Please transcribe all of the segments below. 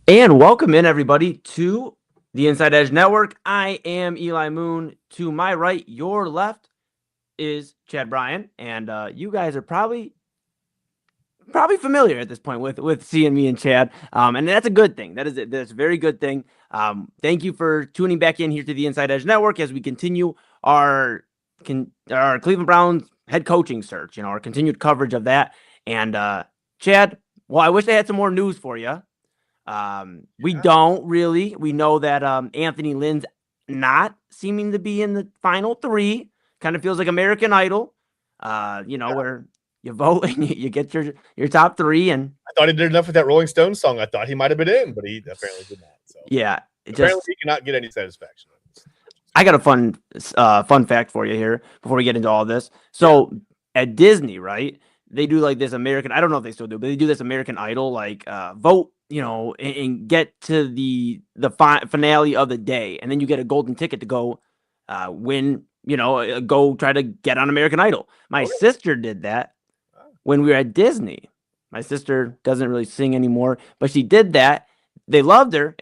And welcome in, everybody, to the Inside Edge Network. I am Eli Moon. To my right, your left is Chad Bryan, and you guys are probably familiar at this point with seeing me and Chad, and that's a good thing. That's a very good thing. Thank you for tuning back in here to the Inside Edge Network as we continue our Cleveland Browns head coaching search. Our continued coverage of that. And Chad, well, I wish I had some more news for you. We don't really. We know that Anthony Lynn's not seeming to be in the final three. Kind of feels like American Idol. Where you vote and you get your top three. And I thought he did enough with that Rolling Stones song. I thought he might have been in, but he apparently did not. So yeah, apparently he cannot get any satisfaction. I got a fun fact for you here before we get into all this. So at Disney, right, they do like this American. I don't know if they still do, but they do this American Idol like vote. And get to the finale of the day, and then you get a golden ticket to go win. Go try to get on American Idol. My sister did that when we were at Disney. My sister doesn't really sing anymore, but she did that. They loved her,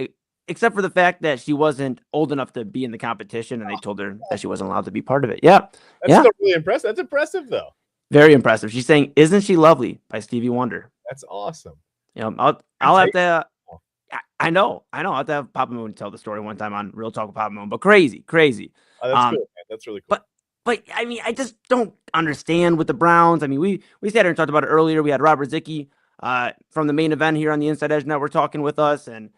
except for the fact that she wasn't old enough to be in the competition, and they told her that she wasn't allowed to be part of it. Yeah, that's still really impressive. That's impressive, though. Very impressive. She's saying, "Isn't she lovely?" by Stevie Wonder. That's awesome. I'll have to. I know. I'll have to have Papa Moon tell the story one time on Real Talk with Papa Moon. But crazy. Oh, that's cool, man. That's really cool. But I mean, I just don't understand with the Browns. I mean, we sat here and talked about it earlier. We had Robert Zicki from the main event here on the Inside Edge Network talking with us and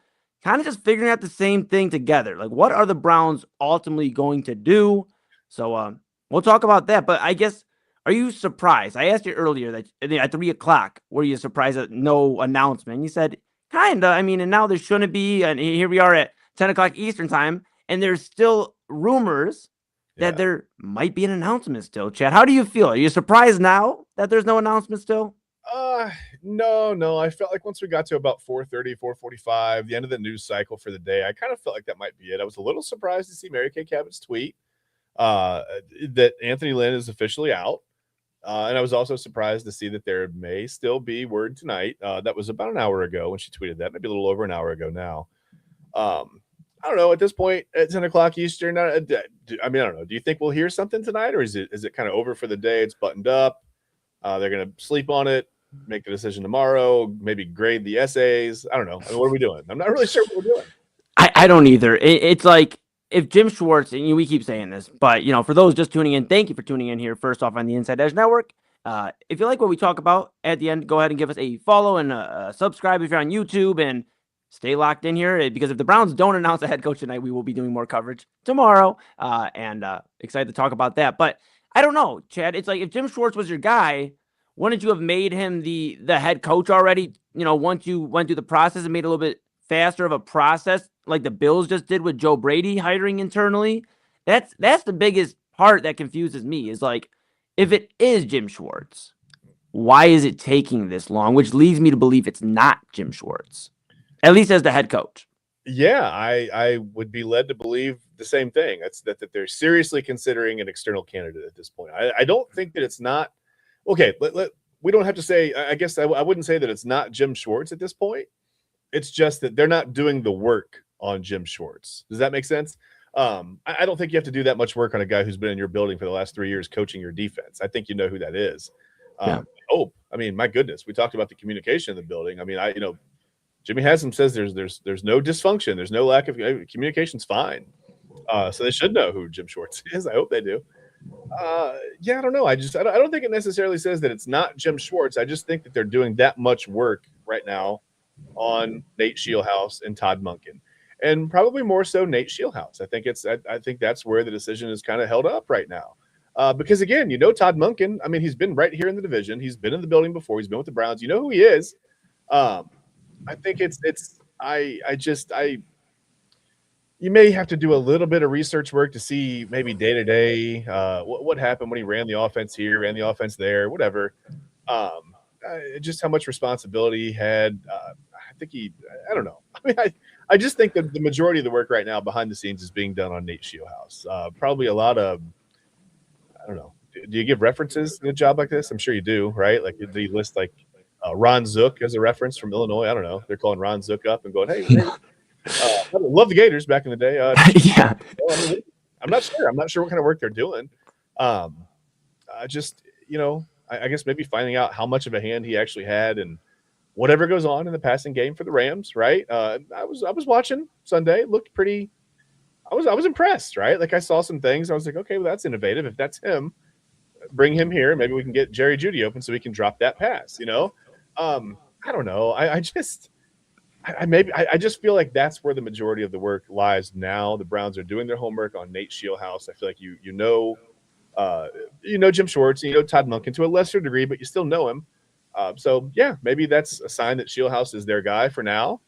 kind of just figuring out the same thing together. Like, what are the Browns ultimately going to do? So we'll talk about that. But I guess. Are you surprised? I asked you earlier that at 3:00, were you surprised at no announcement? You said, kinda. I mean, and now there shouldn't be. And here we are at 10:00 Eastern time, and there's still rumors that there might be an announcement still. Chad, how do you feel? Are you surprised now that there's no announcement still? No. I felt like once we got to about 4:30, 4:45, the end of the news cycle for the day, I kind of felt like that might be it. I was a little surprised to see Mary Kay Cabot's tweet that Anthony Lynn is officially out. And I was also surprised to see that there may still be word tonight. That was about an hour ago when she tweeted that, maybe a little over an hour ago now. I don't know. At this point, at 10:00 Eastern, I don't know. Do you think we'll hear something tonight, or is it kind of over for the day? It's buttoned up. They're going to sleep on it, make the decision tomorrow, maybe grade the essays. I don't know. I mean, what are we doing? I'm not really sure what we're doing. I don't either. It's like, if Jim Schwartz, and we keep saying this, but, for those just tuning in, thank you for tuning in here first off on the Inside Edge Network. If you like what we talk about at the end, go ahead and give us a follow and a subscribe if you're on YouTube, and stay locked in here, because if the Browns don't announce a head coach tonight, we will be doing more coverage tomorrow, and excited to talk about that. But I don't know, Chad. It's like, if Jim Schwartz was your guy, wouldn't you have made him the head coach already? Once you went through the process and made it a little bit faster of a process, like the Bills just did with Joe Brady hiring internally. That's the biggest part that confuses me, is like, if it is Jim Schwartz, why is it taking this long? Which leads me to believe it's not Jim Schwartz, at least as the head coach. Yeah, I would be led to believe the same thing. That's that they're seriously considering an external candidate at this point. I don't think that it's not. Okay, we don't have to say. I guess I wouldn't say that it's not Jim Schwartz at this point. It's just that they're not doing the work on Jim Schwartz. Does that make sense? I don't think you have to do that much work on a guy who's been in your building for the last 3 years coaching your defense. I think you know who that is. My goodness, we talked about the communication in the building. I mean, Jimmy Haslam says there's no dysfunction. There's no lack of communication's fine. So they should know who Jim Schwartz is. I hope they do. I don't know. I don't think it necessarily says that it's not Jim Schwartz. I just think that they're doing that much work right now on Nate Scheelhaase and Todd Monken, and probably more so Nate Scheelhaase. I think that's where the decision is kind of held up right now. Because again, Todd Monken, I mean, he's been right here in the division. He's been in the building before. He's been with the Browns. You know who he is. I think you may have to do a little bit of research work to see maybe day to day what happened when he ran the offense here, ran the offense there, whatever. Just how much responsibility he had. I don't know. I mean, I just think that the majority of the work right now behind the scenes is being done on Nate Scheelhaase. Probably a lot of, I don't know. Do you give references in a job like this? I'm sure you do, right? Like, do you list like Ron Zook as a reference from Illinois. I don't know. They're calling Ron Zook up and going, hey, I love the Gators back in the day. Yeah. I'm not sure. I'm not sure what kind of work they're doing. Just, I guess maybe finding out how much of a hand he actually had and whatever goes on in the passing game for the Rams, right? I was watching Sunday. It looked pretty. I was impressed, right? Like I saw some things. I was like, okay, well that's innovative. If that's him, bring him here. Maybe we can get Jerry Jeudy open so we can drop that pass. I don't know. I just feel like that's where the majority of the work lies now. The Browns are doing their homework on Nate Shieldhouse. I feel like you know Jim Schwartz, Todd Monken to a lesser degree, but you still know him. So yeah, maybe that's a sign that Shieldhouse is their guy for now.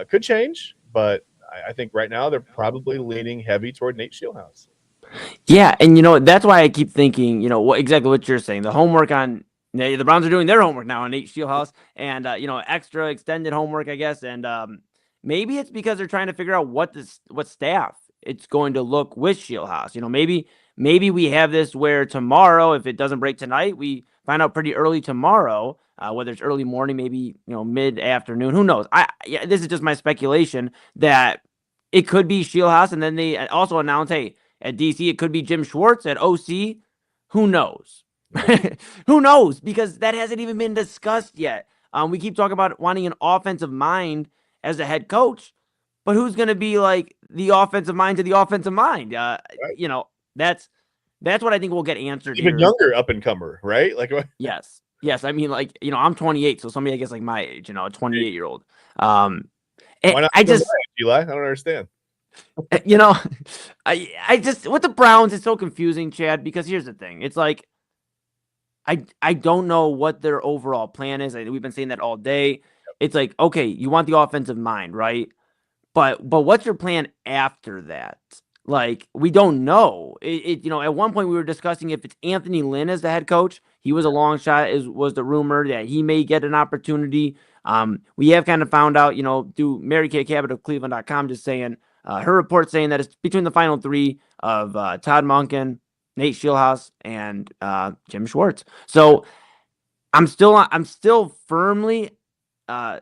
Could change, but I think right now they're probably leaning heavy toward Nate Shieldhouse. Yeah, and that's why I keep thinking, exactly what you're saying. The homework on the Browns are doing their homework now on Nate Shieldhouse, and extra extended homework, I guess. And maybe it's because they're trying to figure out what staff it's going to look with Shieldhouse. Maybe we have this where tomorrow, if it doesn't break tonight, we find out pretty early tomorrow, whether it's early morning, maybe mid afternoon. Who knows? This is just my speculation that it could be Shieldhouse, and then they also announce, hey, at DC it could be Jim Schwartz. At OC, who knows? Who knows? Because that hasn't even been discussed yet. We keep talking about wanting an offensive mind as a head coach, but who's going to be like the offensive mind to the offensive mind? Right. That's what I think will get answered. Even here. Younger up and comer, right? Like what? Yes. I mean, like I'm 28, so somebody I guess like my age, a 28-year-old. Why not I don't understand. I just with the Browns, it's so confusing, Chad, because here's the thing. It's like I don't know what their overall plan is. We've been saying that all day. It's like, okay, you want the offensive mind, right? But what's your plan after that? Like, we don't know. At one point we were discussing if it's Anthony Lynn as the head coach. He was a long shot, was the rumor that he may get an opportunity. We have kind of found out, through Mary Kay Cabot of Cleveland.com, just saying, her report saying that it's between the final three of Todd Monken, Nate Shieldhouse, and Jim Schwartz. So I'm still firmly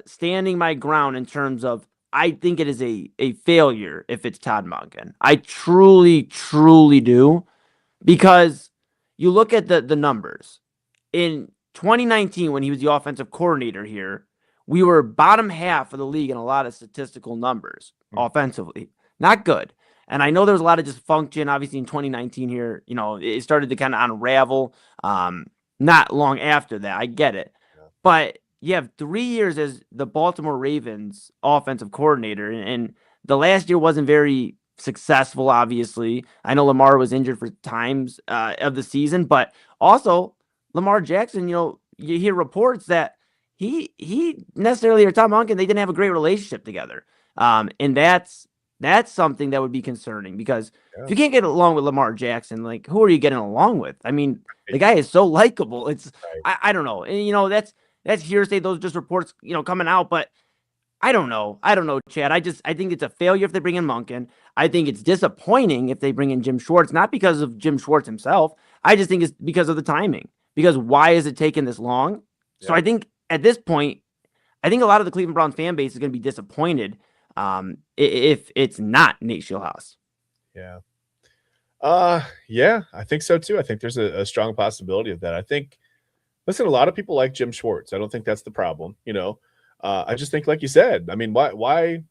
standing my ground in terms of I think it is a failure if it's Todd Monken. I truly, truly do, because you look at the numbers. In 2019, when he was the offensive coordinator here, we were bottom half of the league in a lot of statistical numbers offensively. Not good. And I know there was a lot of dysfunction, obviously, in 2019 here. It started to kind of unravel not long after that. I get it. Yeah. But you have 3 years as the Baltimore Ravens offensive coordinator, and the last year wasn't very successful, obviously. I know Lamar was injured for times of the season, but also Lamar Jackson, you hear reports that he necessarily, or Tom Monken, they didn't have a great relationship together. And that's something that would be concerning, because if you can't get along with Lamar Jackson, like, who are you getting along with? I mean, the guy is so likable. It's I don't know. And that's hearsay. Those are just reports, coming out, but I don't know. Chad. I think it's a failure if they bring in Monken. I think it's disappointing if they bring in Jim Schwartz, not because of Jim Schwartz himself. I just think it's because of the timing. Because why is it taking this long? Yeah. So I think at this point, I think a lot of the Cleveland Browns fan base is going to be disappointed if it's not Nate Shieldhouse. Yeah. Yeah, I think so too. I think there's a strong possibility of that. I think, listen, a lot of people like Jim Schwartz. I don't think that's the problem. I just think, like you said, I mean, why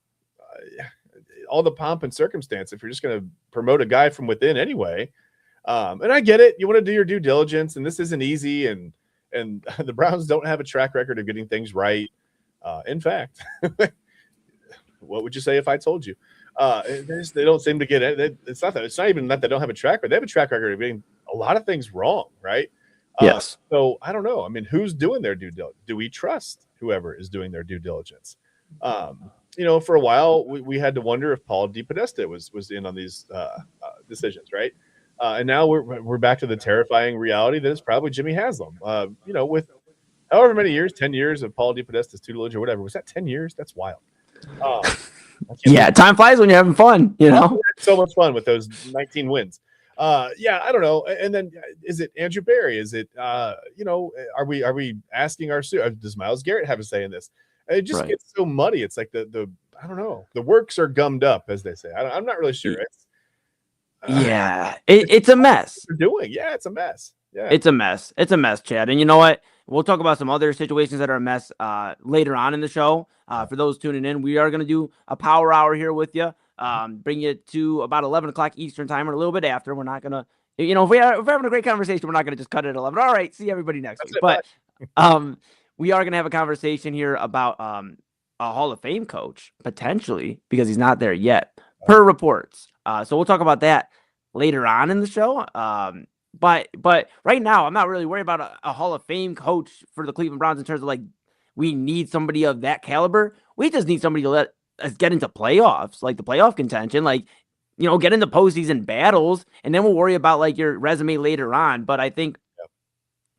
all the pomp and circumstance if you're just going to promote a guy from within anyway? And I get it. You want to do your due diligence, and this isn't easy. And the Browns don't have a track record of getting things right. In fact, what would you say if I told you? They don't seem to get it. It's not even that they don't have a track record. They have a track record of getting a lot of things wrong, right? Yes. So I don't know. I mean, who's doing their due diligence? Do we trust whoever is doing their due diligence? For a while, we had to wonder if Paul DePodesta was in on these decisions, right? And now we're back to the terrifying reality that it's probably Jimmy Haslam. With however many years, 10 years of Paul DePodesta's tutelage or whatever. Was that 10 years? That's wild. Yeah, time flies when you're having fun, So much fun with those 19 wins. Yeah, I don't know. And then is it Andrew Berry? Is it are we asking does Myles Garrett have a say in this? It just Right. gets so muddy. It's like the I don't know. The works are gummed up, as they say. I'm not really sure. Yeah, It's it's a mess. what they're doing. Yeah, it's a mess. Yeah. It's a mess. It's a mess, Chad. And you know what? We'll talk about some other situations that are a mess later on in the show. For those tuning in, we are going to do a power hour here with you. Bring you to about 11 o'clock Eastern time or a little bit after. We're not going to, if we're having a great conversation, we're not going to just cut it at 11. All right, see everybody next That's week. it. But Bye. we are going to have a conversation here about a Hall of Fame coach, potentially, because he's not there yet, per reports. So we'll talk about that later on in the show. But right now, I'm not really worried about a Hall of Fame coach for the Cleveland Browns in terms of like we need somebody of that caliber. We just need somebody to let us get into playoffs, like the playoff contention, like get into postseason battles, and then we'll worry about like your resume later on. But I think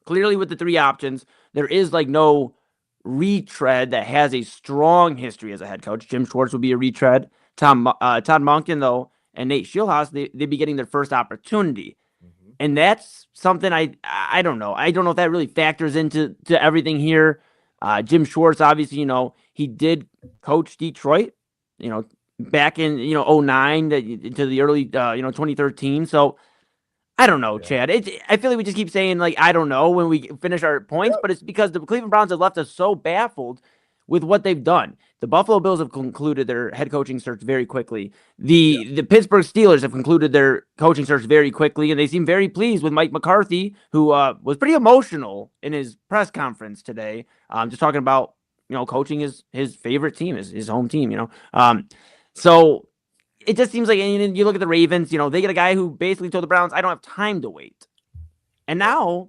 clearly with the three options, there is like no retread that has a strong history as a head coach. Jim Schwartz would be a retread. Todd Monken though, and Nate Scheelhaase, they'd be getting their first opportunity. And that's something I don't know. I don't know if that really factors into everything here. Jim Schwartz, obviously, he did coach Detroit, back in, 09 to the early, 2013. So I don't know, Chad. I feel like we just keep saying, like, I don't know when we finish our points, but it's because the Cleveland Browns have left us so baffled with what they've done. The Buffalo Bills have concluded their head coaching search very quickly. The Pittsburgh Steelers have concluded their coaching search very quickly, and they seem very pleased with Mike McCarthy, who was pretty emotional in his press conference today, just talking about coaching his favorite team, his home team. So it just seems like, and you look at the Ravens, they get a guy who basically told the Browns, I don't have time to wait. And now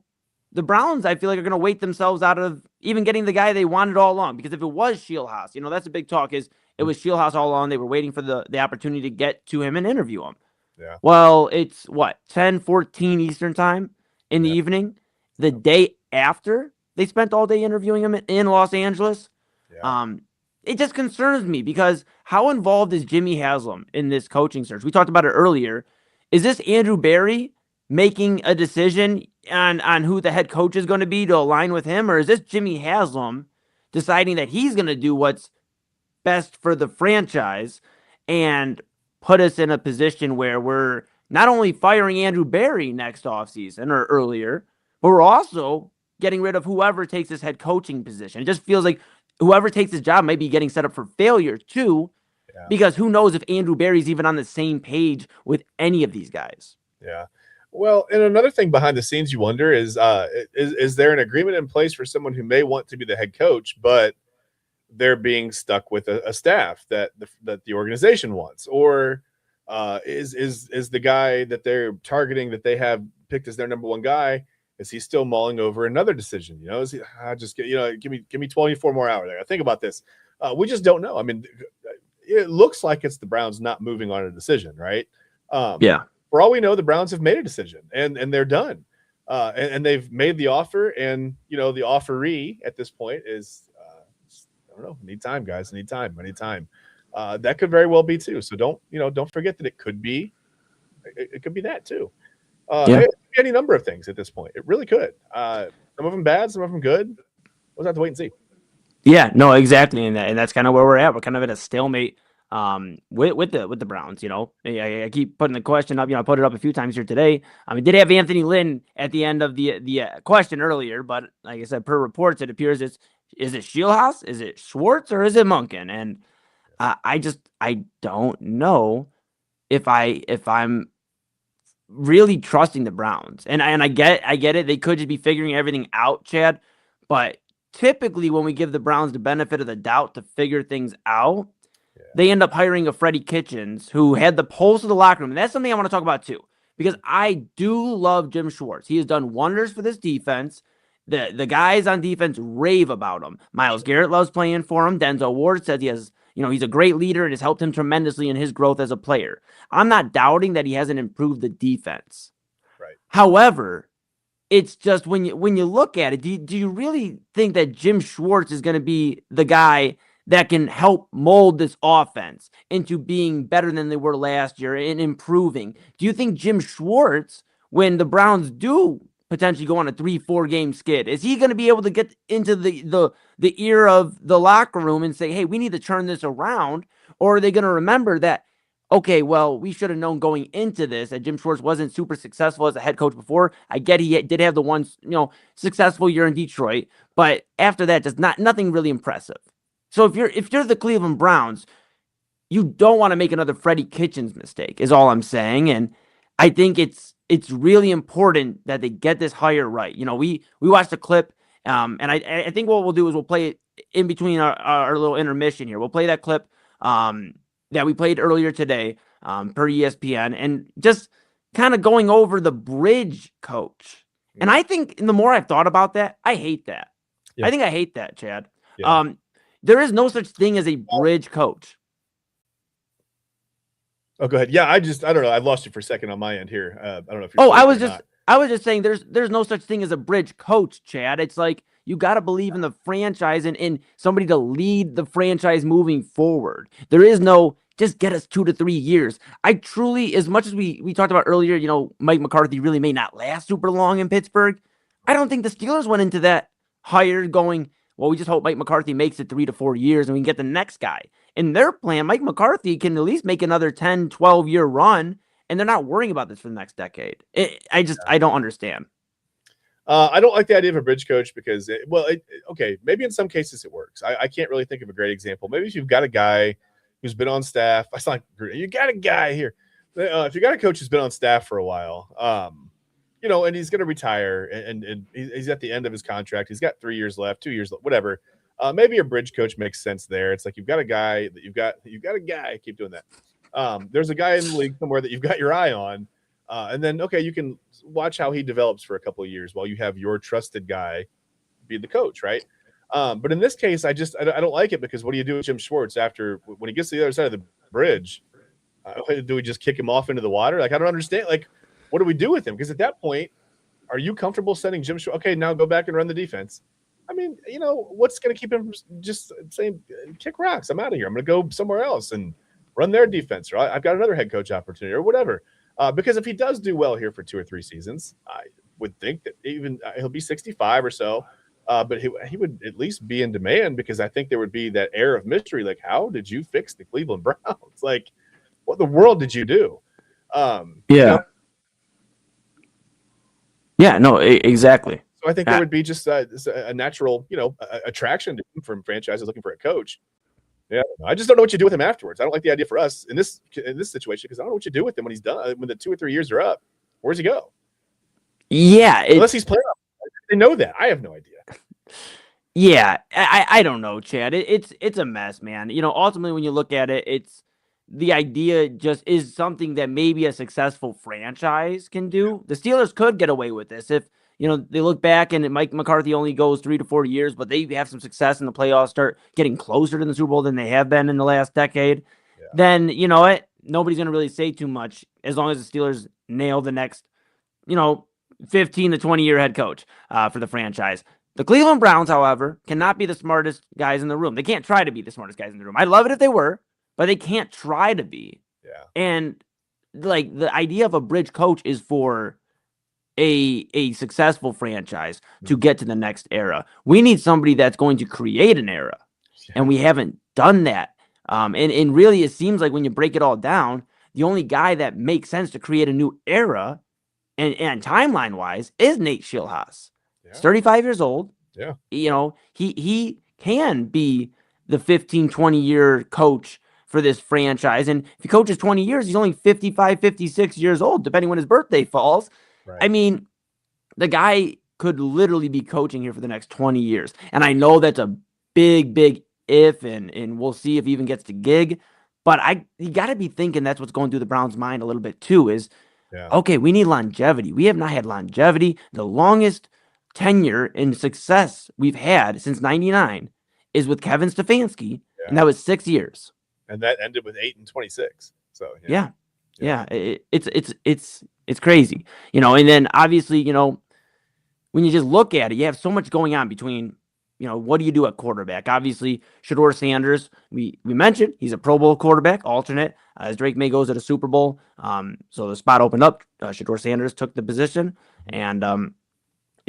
the Browns, I feel like, are going to wait themselves out of even getting the guy they wanted all along. Because if it was Scheelhaase, that's a big talk, is it was Scheelhaase all along. They were waiting for the opportunity to get to him and interview him. Yeah. Well, it's what, 10:14 Eastern time in the evening, the day after they spent all day interviewing him in Los Angeles. Yeah. It just concerns me because how involved is Jimmy Haslam in this coaching search? We talked about it earlier. Is this Andrew Berry making a decision on who the head coach is going to be to align with him? Or is this Jimmy Haslam deciding that he's going to do what's best for the franchise and put us in a position where we're not only firing Andrew Berry next offseason or earlier, but we're also getting rid of whoever takes this head coaching position? It just feels like whoever takes his job might be getting set up for failure too, because who knows if Andrew Berry's even on the same page with any of these guys. Yeah. Well, and another thing behind the scenes you wonder is there an agreement in place for someone who may want to be the head coach, but they're being stuck with a staff that the organization wants? Or is the guy that they're targeting, that they have picked as their number one guy, is he still mulling over another decision? Is he, give me 24 more hours. I gotta think about this. We just don't know. I mean, it looks like it's the Browns not moving on a decision, right? For all we know, the Browns have made a decision and they're done. And they've made the offer, and the offeree at this point is I don't know, need time, guys. Need time. I need time. That could very well be too. So don't forget that it could be that too. It could be any number of things at this point. It really could. Some of them bad, some of them good. We'll have to wait and see. Yeah, no, exactly, and that's kind of where we're at. We're kind of at a stalemate with the Browns. I keep putting the question up. I put it up a few times here today. We did have Anthony Lynn at the end of the question earlier, but like I said, per reports, it appears is it Scheelhaase, is it Schwartz, or is it Monken? And I don't know if I'm really trusting the Browns. And I get it. They could just be figuring everything out, Chad. But typically when we give the Browns the benefit of the doubt to figure things out, they end up hiring a Freddie Kitchens who had the pulse of the locker room. And that's something I want to talk about too, because I do love Jim Schwartz. He has done wonders for this defense. The guys on defense rave about him. Myles Garrett loves playing for him. Denzel Ward says he has, he's a great leader and has helped him tremendously in his growth as a player. I'm not doubting that he hasn't improved the defense. Right. However, it's just when you look at it, do you really think that Jim Schwartz is going to be the guy that can help mold this offense into being better than they were last year and improving? Do you think Jim Schwartz, when the Browns do potentially go on a 3-4 game skid, is he going to be able to get into the ear of the locker room and say, hey, we need to turn this around? Or are they going to remember that, okay, well, we should have known going into this that Jim Schwartz wasn't super successful as a head coach before. I get he did have the one, successful year in Detroit, but after that, just nothing really impressive. So if you're the Cleveland Browns, you don't want to make another Freddie Kitchens mistake, is all I'm saying. And I think it's really important that they get this hire right. We watched a clip, and I think what we'll do is we'll play it in between our little intermission here. We'll play that clip that we played earlier today per ESPN, and just kind of going over the bridge coach. And I think the more I've thought about that, I hate that. Yeah. I think I hate that, Chad. Yeah. There is no such thing as a bridge coach. Oh, go ahead. Yeah, I don't know. I lost you for a second on my end here. I don't know if you're I was just saying there's no such thing as a bridge coach, Chad. It's like you got to believe in the franchise and in somebody to lead the franchise moving forward. There is no just get us 2 to 3 years. I truly, as much as we talked about earlier, Mike McCarthy really may not last super long in Pittsburgh. I don't think the Steelers went into that hire going, well, we just hope Mike McCarthy makes it 3 to 4 years and we can get the next guy. In their plan, Mike McCarthy can at least make another 10, 12-year run, and they're not worrying about this for the next decade. I don't understand. I don't like the idea of a bridge coach because, okay, maybe in some cases it works. I can't really think of a great example. Maybe if you've got a guy who's been on staff. I sound like you got a guy here. If you got a coach who's been on staff for a while, and he's going to retire, and he's at the end of his contract. He's got 3 years left, 2 years left, whatever. Maybe a bridge coach makes sense there. It's like you've got a guy that you've got a guy. Keep doing that. There's a guy in the league somewhere that you've got your eye on, and then you can watch how he develops for a couple of years while you have your trusted guy be the coach, right? But in this case, I don't like it because what do you do with Jim Schwartz after when he gets to the other side of the bridge? Do we just kick him off into the water? Like I don't understand. Like what do we do with him? Because at that point, are you comfortable sending Jim Schwartz? Okay, now go back and run the defense. I mean, what's going to keep him from just saying, kick rocks, I'm out of here. I'm going to go somewhere else and run their defense, or I've got another head coach opportunity or whatever. Because if he does do well here for 2 or 3 seasons, I would think that even he'll be 65 or so, but he would at least be in demand because I think there would be that air of mystery. Like, how did you fix the Cleveland Browns? Like, what in the world did you do? Yeah, no, exactly. So I think there would be just a natural, attraction to him from franchises looking for a coach. Yeah, I just don't know what you do with him afterwards. I don't like the idea for us in this situation because I don't know what you do with him when he's done. When the 2 or 3 years are up, where's he go? Yeah, unless he's playing. They know that. I have no idea. Yeah, I don't know, Chad. It's a mess, man. Ultimately, when you look at it, it's the idea just is something that maybe a successful franchise can do. The Steelers could get away with this if they look back and Mike McCarthy only goes 3 to 4 years, but they have some success in the playoffs, start getting closer to the Super Bowl than they have been in the last decade. Yeah. Then you know what? Nobody's going to really say too much as long as the Steelers nail the next, 15 to 20 year head coach for the franchise. The Cleveland Browns, however, cannot be the smartest guys in the room. They can't try to be the smartest guys in the room. I'd love it if they were, but they can't try to be. Yeah. And like the idea of a bridge coach is for a successful franchise to get to the next era. We need somebody that's going to create an era, and we haven't done that. And really, it seems like when you break it all down, the only guy that makes sense to create a new era and timeline wise is Nate Schilhaas. Yeah. He's 35 years old. Yeah. He can be the 15, 20-year coach for this franchise. And if he coaches 20 years, he's only 55, 56 years old, depending when his birthday falls. Right. I mean, the guy could literally be coaching here for the next 20 years. And I know that's a big, big if, and we'll see if he even gets to gig. But you got to be thinking that's what's going through the Browns' mind a little bit too is, okay, we need longevity. We have not had longevity. The longest tenure and success we've had since 99 is with Kevin Stefanski, and that was 6 years. And that ended with 8-26. So yeah. It's crazy, and then obviously, when you just look at it, you have so much going on between what do you do at quarterback? Obviously, Shedeur Sanders, we mentioned he's a Pro Bowl quarterback, alternate, as Drake May goes to the Super Bowl. So the spot opened up. Shedeur Sanders took the position, and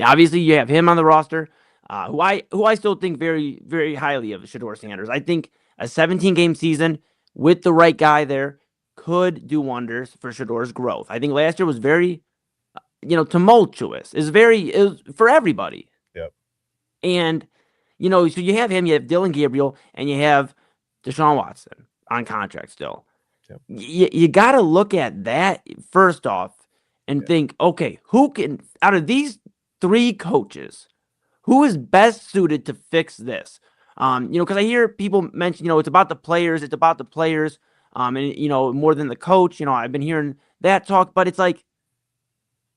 obviously you have him on the roster, who I still think very, very highly of, Shedeur Sanders. I think a 17-game season with the right guy there could do wonders for Shedeur's growth. I think last year was very, tumultuous. It was for everybody. Yep. And, so you have him, you have Dylan Gabriel, and you have Deshaun Watson on contract still. Yep. You got to look at that first off and think, okay, who can, out of these three coaches, who is best suited to fix this? Because I hear people mention, it's about the players, and, more than the coach. I've been hearing that talk, but it's like,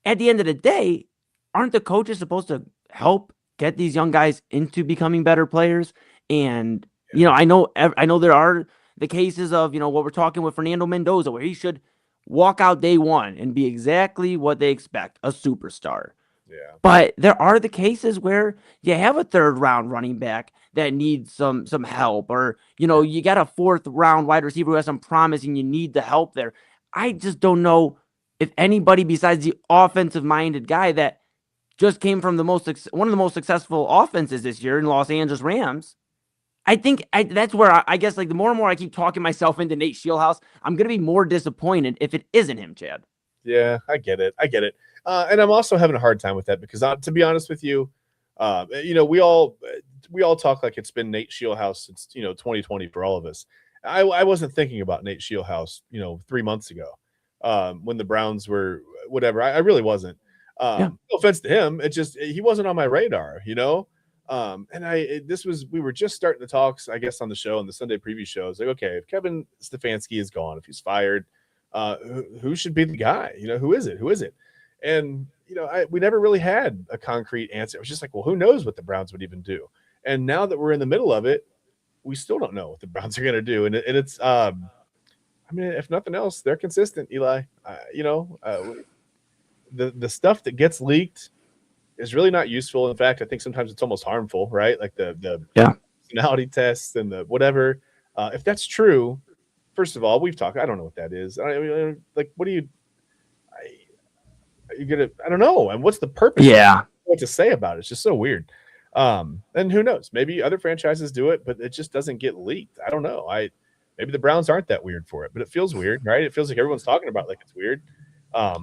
at the end of the day, aren't the coaches supposed to help get these young guys into becoming better players? And, I know there are the cases of, what we're talking with Fernando Mendoza, where he should walk out day one and be exactly what they expect, a superstar. Yeah. But there are the cases where you have a third round running back that needs some help, or, you got a fourth round wide receiver who has some promise and you need the help there. I just don't know if anybody besides the offensive-minded guy that just came from one of the most successful offenses this year in Los Angeles Rams. I think that's where I guess, like, the more and more I keep talking myself into Nate Shieldhouse, I'm going to be more disappointed if it isn't him, Chad. Yeah, I get it. And I'm also having a hard time with that because, to be honest with you, we all talk like it's been Nate Shieldhouse since 2020 for all of us. I wasn't thinking about Nate Shieldhouse 3 months ago when the Browns were whatever. I really wasn't. No offense to him, it just he wasn't on my radar, we were just starting the talks, I guess, on the show, on the Sunday preview show. It's like, okay, if Kevin Stefanski is gone, if he's fired, who should be the guy? Who is it? And we never really had a concrete answer. It was just like, well, who knows what the Browns would even do? And now that we're in the middle of it, we still don't know what the Browns are going to do. And it's, if nothing else, they're consistent, Eli. The stuff that gets leaked is really not useful. In fact, I think sometimes it's almost harmful, right? Like the personality tests and the whatever. If that's true, first of all, we've talked. I don't know what that is. What do you? You gonna? I don't know. And what's the purpose? Yeah. What to say about it? It's just so weird. And who knows? Maybe other franchises do it, but it just doesn't get leaked. I don't know. Maybe the Browns aren't that weird for it, but it feels weird, right? It feels like everyone's talking about it like it's weird. It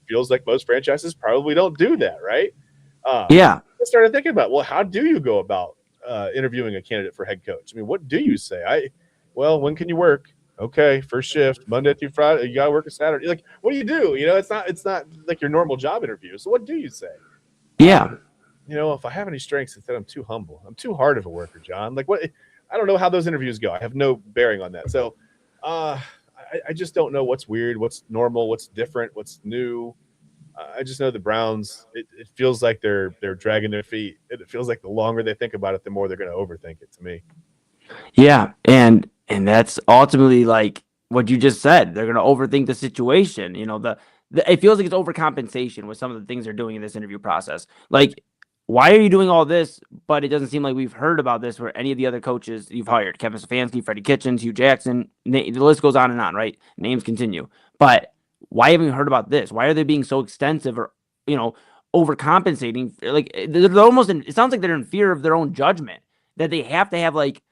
feels like most franchises probably don't do that, right? I started thinking about, well, how do you go about interviewing a candidate for head coach? I mean, what do you say? When can you work? Okay, first shift, Monday through Friday. You got to work a Saturday. Like, what do you do? It's not like your normal job interview. So what do you say? Yeah. If I have any strengths, it's that I'm too humble. I'm too hard of a worker, John. Like, what? I don't know how those interviews go. I have no bearing on that. So I just don't know what's weird, what's normal, what's different, what's new. I just know the Browns, it feels like they're dragging their feet. It feels like the longer they think about it, the more they're going to overthink it, to me. Yeah, and that's ultimately like what you just said. They're going to overthink the situation. It feels like it's overcompensation with some of the things they're doing in this interview process. Like, why are you doing all this? But it doesn't seem like we've heard about this for any of the other coaches you've hired. Kevin Stefanski, Freddie Kitchens, Hugh Jackson. The list goes on, right? Names continue. But why haven't we heard about this? Why are they being so extensive or, overcompensating? Like, they're almost it sounds like they're in fear of their own judgment, that they have to have like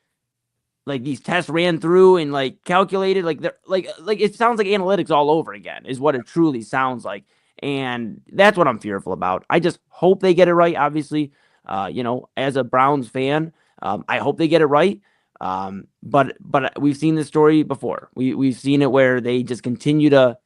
these tests ran through and like calculated, like they're like it sounds like analytics all over again is what it truly sounds like. And that's what I'm fearful about. I just hope they get it right. Obviously, as a Browns fan, I hope they get it right. But we've seen this story before. We've seen it where they just continue to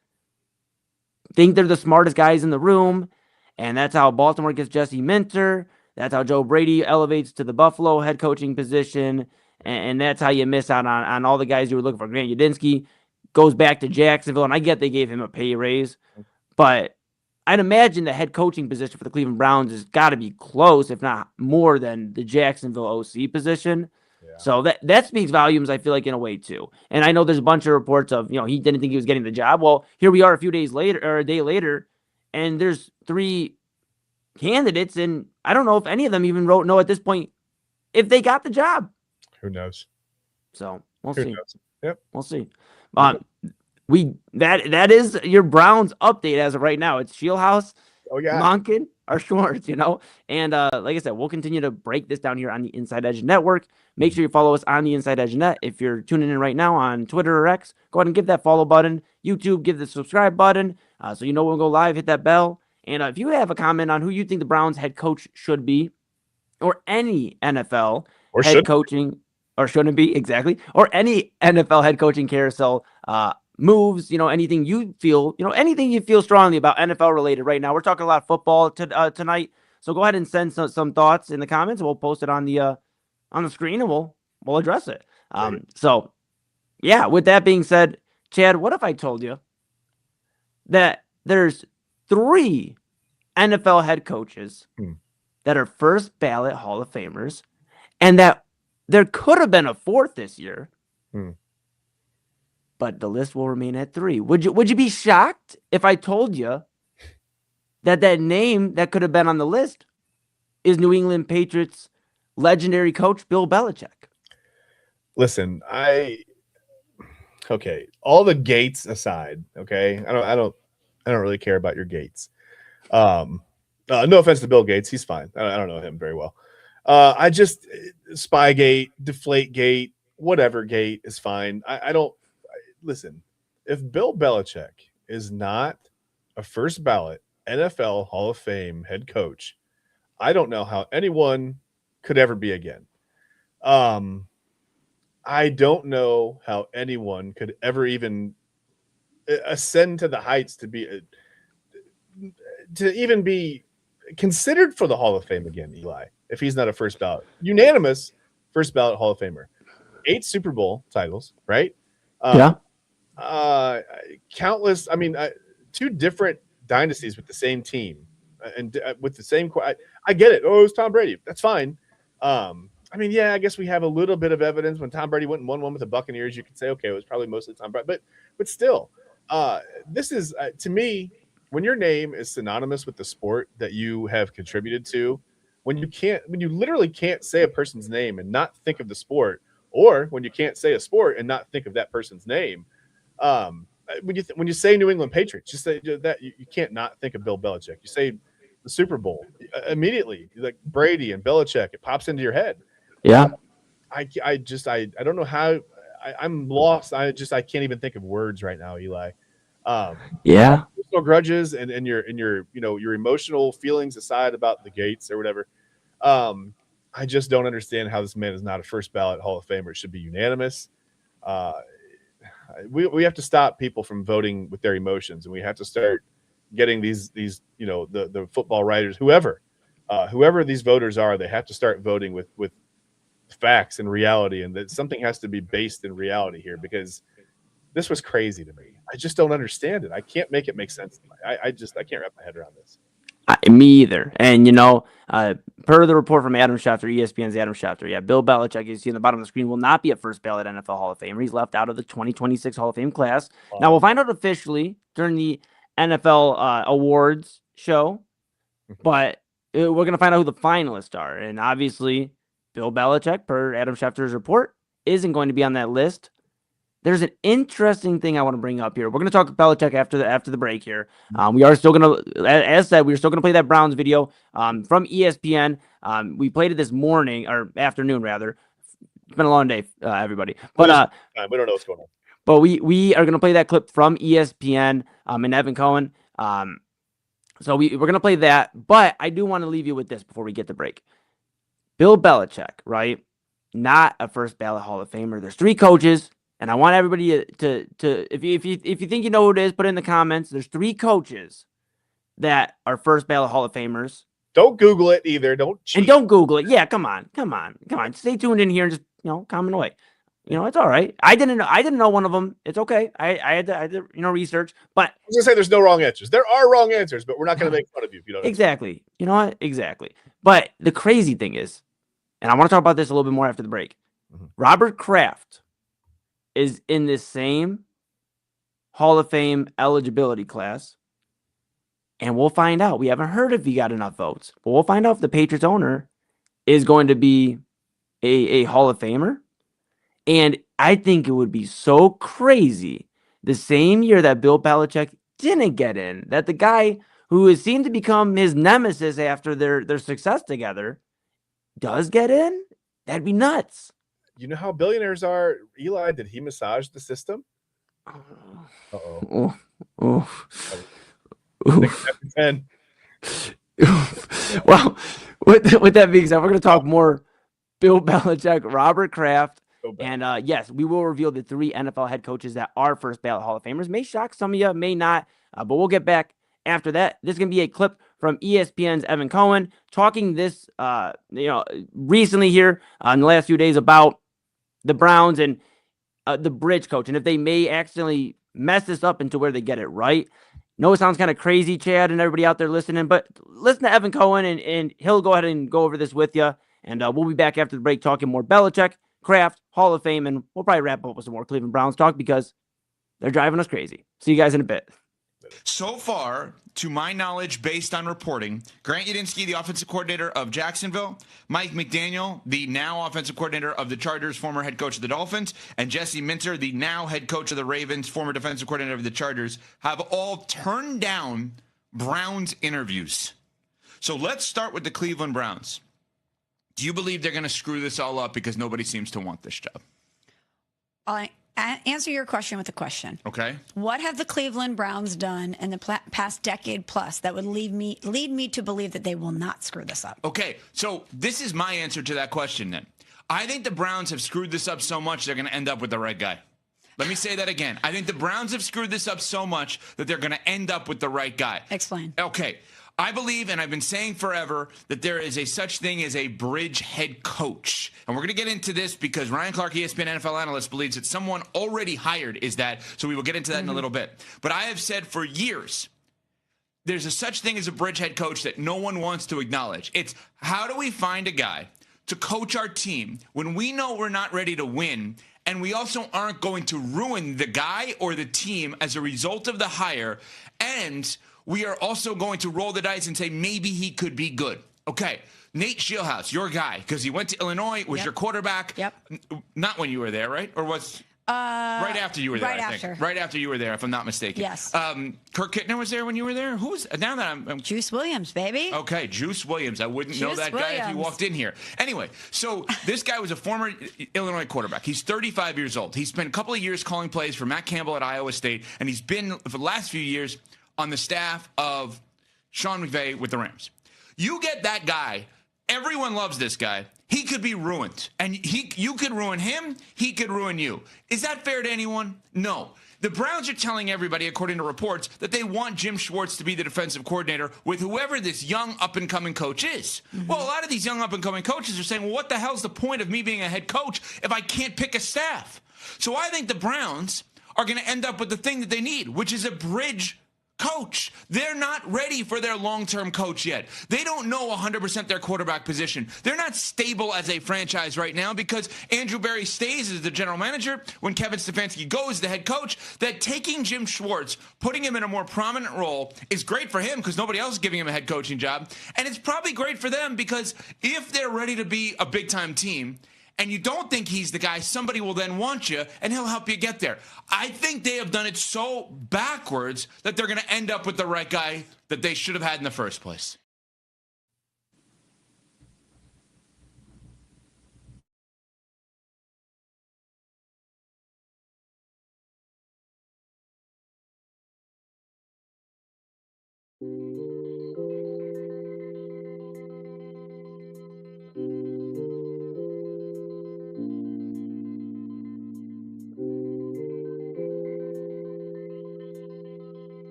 think they're the smartest guys in the room, and that's how Baltimore gets Jesse Minter. That's how Joe Brady elevates to the Buffalo head coaching position, and that's how you miss out on all the guys you were looking for. Grant Udinski goes back to Jacksonville, and I get they gave him a pay raise, but I'd imagine the head coaching position for the Cleveland Browns has got to be close, if not more than the Jacksonville OC position. Yeah. So that speaks volumes, I feel like, in a way, too. And I know there's a bunch of reports of, he didn't think he was getting the job. Well, here we are a day later, and there's 3 candidates, and I don't know if any of them even know at this point if they got the job. Who knows? So we'll Who see. knows? Yep. We'll see. That is your Browns update as of right now. It's Shieldhouse, Oh yeah. Monken, or Schwartz, And like I said, we'll continue to break this down here on the Inside Edge Network. Make sure you follow us on the Inside Edge Net. If you're tuning in right now on Twitter or X, go ahead and give that follow button. YouTube, give the subscribe button so you know when we go live. Hit that bell. And if you have a comment on who you think the Browns head coach should be, or any NFL Or head should coaching, or shouldn't be, exactly, or any NFL head coaching carousel moves, anything you feel, anything you feel strongly about NFL related right now. We're talking a lot of football tonight. So go ahead and send some thoughts in the comments. We'll post it on the screen and we'll address it. So yeah, with that being said, Chad, what if I told you that there's 3 NFL head coaches that are first ballot Hall of Famers, and that there could have been a 4th this year, but the list will remain at 3. Would you be shocked if I told you that name that could have been on the list is New England Patriots legendary coach Bill Belichick? Listen, okay, all the gates aside, okay, I don't really care about your gates. No offense to Bill Gates, he's fine. I don't know him very well. I just Spygate, Deflategate, whatever gate is fine. I don't listen. If Bill Belichick is not a first ballot NFL Hall of Fame head coach, I don't know how anyone could ever be again. I don't know how anyone could ever even ascend to the heights to even be considered for the Hall of Fame again, Eli, if he's not a first ballot, unanimous first ballot Hall of Famer. 8 Super Bowl titles, right? Countless. I mean, 2 different dynasties with the same team and with the same. I get it. Oh, it was Tom Brady. That's fine. I mean, yeah, I guess we have a little bit of evidence when Tom Brady went and won one with the Buccaneers. You could say, okay, it was probably mostly Tom Brady, but still, this is to me, when your name is synonymous with the sport that you have contributed to, when you literally can't say a person's name and not think of the sport, or when you can't say a sport and not think of that person's name, when you say New England Patriots, just say that you can't not think of Bill Belichick. You say the Super Bowl immediately, like Brady and Belichick, it pops into your head. Yeah. I don't know how. I'm lost. I can't even think of words right now, Eli. Yeah. No grudges and your your emotional feelings aside about the gates or whatever. I just don't understand how this man is not a first ballot Hall of Famer. It should be unanimous. We have to stop people from voting with their emotions, and we have to start getting these the football writers, whoever these voters are, they have to start voting with facts and reality, and that something has to be based in reality here, because this was crazy to me. I just don't understand it. I can't make it make sense. I can't wrap my head around this. Me either. And, per the report from Adam Schefter, ESPN's Adam Schefter, Bill Belichick, you see in the bottom of the screen, will not be a first ballot NFL Hall of Famer. He's left out of the 2026 Hall of Fame class. Now, we'll find out officially during the NFL awards show, but we're going to find out who the finalists are. And obviously, Bill Belichick, per Adam Schefter's report, isn't going to be on that list. There's an interesting thing I want to bring up here. We're going to talk Belichick after the break here. We are still going to, as said, we're still going to play that Browns video from ESPN. We played it this morning, or afternoon, rather. It's been a long day, everybody. But we don't know what's going on. But we are going to play that clip from ESPN and Evan Cohen. So we're going to play that. But I do want to leave you with this before we get the break. Bill Belichick, right? Not a first ballot Hall of Famer. There's 3 coaches. And I want everybody to if you think you know who it is, put it in the comments. There's 3 coaches that are first ballot Hall of Famers. Don't Google it either. Don't cheat. And don't Google it. Yeah, come on. Stay tuned in here and just comment away. It's all right. I didn't know one of them. It's okay. I had to research. But I was gonna say there's no wrong answers. There are wrong answers, but we're not gonna make fun of you if you don't. Exactly. You know what? Exactly. But the crazy thing is, and I want to talk about this a little bit more after the break. Robert Kraft is in this same Hall of Fame eligibility class, and we'll find out. We haven't heard if he got enough votes, but we'll find out if the Patriots owner is going to be a Hall of Famer. And I think it would be so crazy the same year that Bill Belichick didn't get in, that the guy who has seemed to become his nemesis after their success together does get in. That'd be nuts. You know how billionaires are, Eli? Did he massage the system? Uh-oh. Oh, oh, I think oof. it's 10. Well, with that being said, we're going to talk more Bill Belichick, Robert Kraft, Go back. and yes, we will reveal the 3 NFL head coaches that are first ballot Hall of Famers. May shock some of you, may not, but we'll get back after that. This is going to be a clip from ESPN's Evan Cohen talking this, recently here in the last few days about the Browns and the bridge coach, and if they may accidentally mess this up into where they get it right. No, it sounds kind of crazy, Chad, and everybody out there listening, but listen to Evan Cohen, and he'll go ahead and go over this with you. And we'll be back after the break talking more Belichick, Kraft, Hall of Fame, and we'll probably wrap up with some more Cleveland Browns talk because they're driving us crazy. See you guys in a bit. So far, to my knowledge, based on reporting, Grant Yudinsky, the offensive coordinator of Jacksonville, Mike McDaniel, the now offensive coordinator of the Chargers, former head coach of the Dolphins, and Jesse Minter, the now head coach of the Ravens, former defensive coordinator of the Chargers, have all turned down Browns interviews. So let's start with the Cleveland Browns. Do you believe they're going to screw this all up because nobody seems to want this job? I'll answer your question with a question. Okay. What have the Cleveland Browns done in the past decade plus that would lead me to believe that they will not screw this up? Okay, so this is my answer to that question then. I think the Browns have screwed this up so much they're going to end up with the right guy. Let me say that again. I think the Browns have screwed this up so much that they're going to end up with the right guy. Explain. Okay. I believe, and I've been saying forever, that there is a such thing as a bridge head coach. And we're going to get into this because Ryan Clark, ESPN NFL analyst, believes that someone already hired is that. So we will get into that in a little bit. But I have said for years, there's a such thing as a bridge head coach that no one wants to acknowledge. It's how do we find a guy to coach our team when we know we're not ready to win, and we also aren't going to ruin the guy or the team as a result of the hire, and we are also going to roll the dice and say maybe he could be good. Okay, Nate Scheelhaase, your guy, because he went to Illinois, was your quarterback. Yep. Not when you were there, right? Or was right after you were there? Right I after. think. Right after you were there, if I'm not mistaken. Yes. Kirk Kittner was there when you were there. Who's now that I'm Juice Williams, baby. Okay, Juice Williams. I wouldn't know Juice that guy if he Williams. walked in here. Anyway, so this guy was a former Illinois quarterback. He's 35 years old. He spent a couple of years calling plays for Matt Campbell at Iowa State, and he's been, for the last few years, on the staff of Sean McVay with the Rams. You get that guy. Everyone loves this guy. He could be ruined. And you could ruin him. He could ruin you. Is that fair to anyone? No. The Browns are telling everybody, according to reports, that they want Jim Schwartz to be the defensive coordinator with whoever this young up-and-coming coach is. Well, a lot of these young up-and-coming coaches are saying, well, what the hell's the point of me being a head coach if I can't pick a staff? So I think the Browns are going to end up with the thing that they need, which is a bridge coach. They're not ready for their long-term coach yet. They don't know 100% their quarterback position. They're not stable as a franchise right now because Andrew Berry stays as the general manager when Kevin Stefanski goes the head coach. That taking Jim Schwartz, putting him in a more prominent role is great for him because nobody else is giving him a head coaching job. And it's probably great for them because if they're ready to be a big-time team, and you don't think he's the guy, somebody will then want you, and he'll help you get there. I think they have done it so backwards that they're going to end up with the right guy that they should have had in the first place.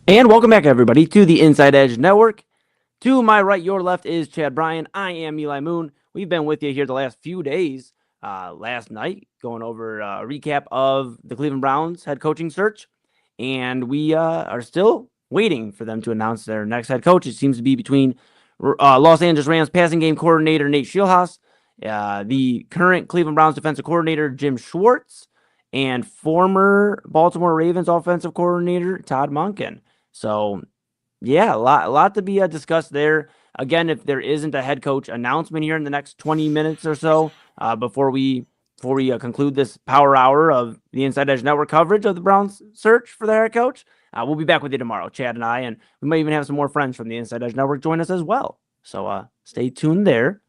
And welcome back, everybody, to the Inside Edge Network. To my right, your left is Chad Bryan. I am Eli Moon. We've been with you here the last few days. Last night, going over a recap of the Cleveland Browns head coaching search. And we are still waiting for them to announce their next head coach. It seems to be between Los Angeles Rams passing game coordinator Nate Scheelhaase, the current Cleveland Browns defensive coordinator Jim Schwartz, and former Baltimore Ravens offensive coordinator Todd Monken. So, yeah, a lot to be discussed there. Again, if there isn't a head coach announcement here in the next 20 minutes or so, before we conclude this power hour of the Inside Edge Network coverage of the Browns search for their head coach, we'll be back with you tomorrow, Chad and I, and we might even have some more friends from the Inside Edge Network join us as well. So stay tuned there.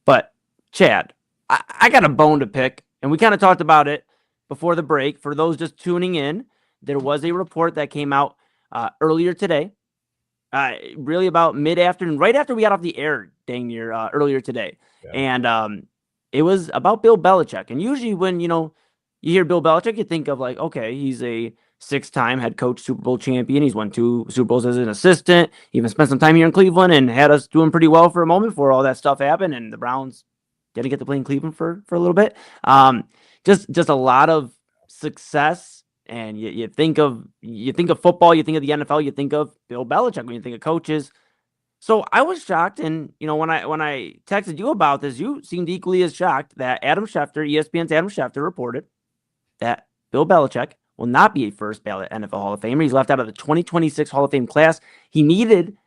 But Chad, I got a bone to pick, and we kind of talked about it before the break. For those just tuning in, there was a report that came out earlier today, really about mid-afternoon, right after we got off the air, dang near earlier today. Yeah. And it was about Bill Belichick. And usually when, you hear Bill Belichick, you think of like, okay, he's a 6-time head coach, Super Bowl champion. He's won 2 Super Bowls as an assistant. He even spent some time here in Cleveland and had us doing pretty well for a moment before all that stuff happened. And the Browns didn't get to play in Cleveland for a little bit. Just a lot of success. And you think of football, you think of the NFL, you think of Bill Belichick when you think of coaches. So I was shocked, and when I texted you about this, you seemed equally as shocked that Adam Schefter, ESPN's Adam Schefter, reported that Bill Belichick will not be a first ballot NFL Hall of Famer. He's left out of the 2026 Hall of Fame class. He needed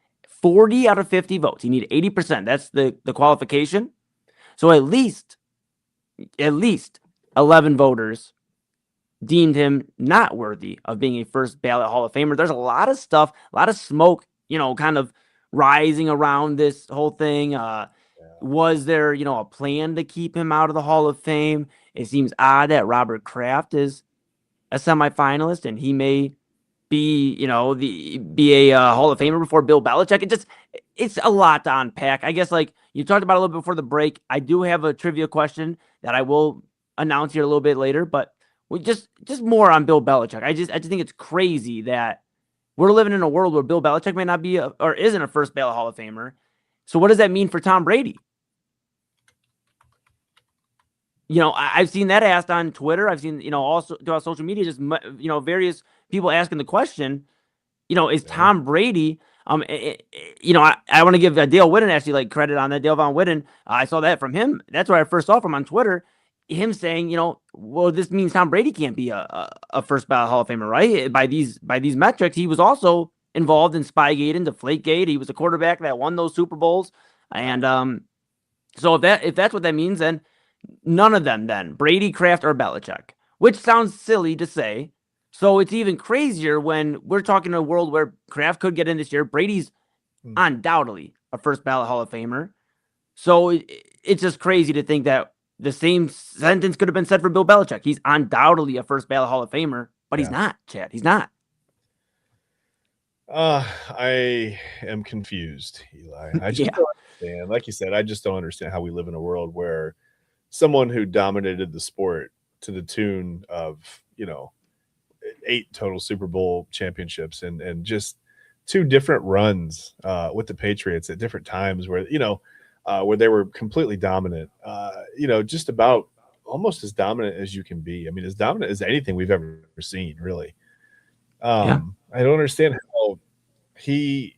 40 out of 50 votes. He needed 80%. That's the qualification. So at least 11 voters deemed him not worthy of being a first ballot Hall of Famer. There's a lot of stuff, a lot of smoke, kind of rising around this whole thing. Was there, a plan to keep him out of the Hall of Fame? It seems odd that Robert Kraft is a semifinalist and he may be, be a Hall of Famer before Bill Belichick. It's a lot to unpack. I guess like you talked about a little bit before the break. I do have a trivia question that I will announce here a little bit later, but we just more on Bill Belichick. I just think it's crazy that we're living in a world where Bill Belichick may not be or isn't a first ballot Hall of Famer. So what does that mean for Tom Brady? I've seen that asked on Twitter. I've seen, also throughout social media, just, various people asking the question, is Tom Brady, I want to give Dale Whitten actually like credit on that. Dale Von Whitten. I saw that from him. That's where I first saw from on Twitter. Him saying, well, this means Tom Brady can't be a first ballot Hall of Famer, right? By these metrics, he was also involved in Spygate and Deflategate. He was a quarterback that won those Super Bowls, and so if that's what that means, then none of them, then Brady, Kraft, or Belichick, which sounds silly to say. So it's even crazier when we're talking a world where Kraft could get in this year. Brady's undoubtedly a first ballot Hall of Famer. So it's just crazy to think that the same sentence could have been said for Bill Belichick. He's undoubtedly a first ballot Hall of Famer, but he's not, Chad. He's not. I am confused, Eli. I just don't understand. Like you said, I just don't understand how we live in a world where someone who dominated the sport to the tune of, 8 total Super Bowl championships and just 2 different runs with the Patriots at different times where, where they were completely dominant, just about almost as dominant as you can be. I mean, as dominant as anything we've ever seen, really. I don't understand how he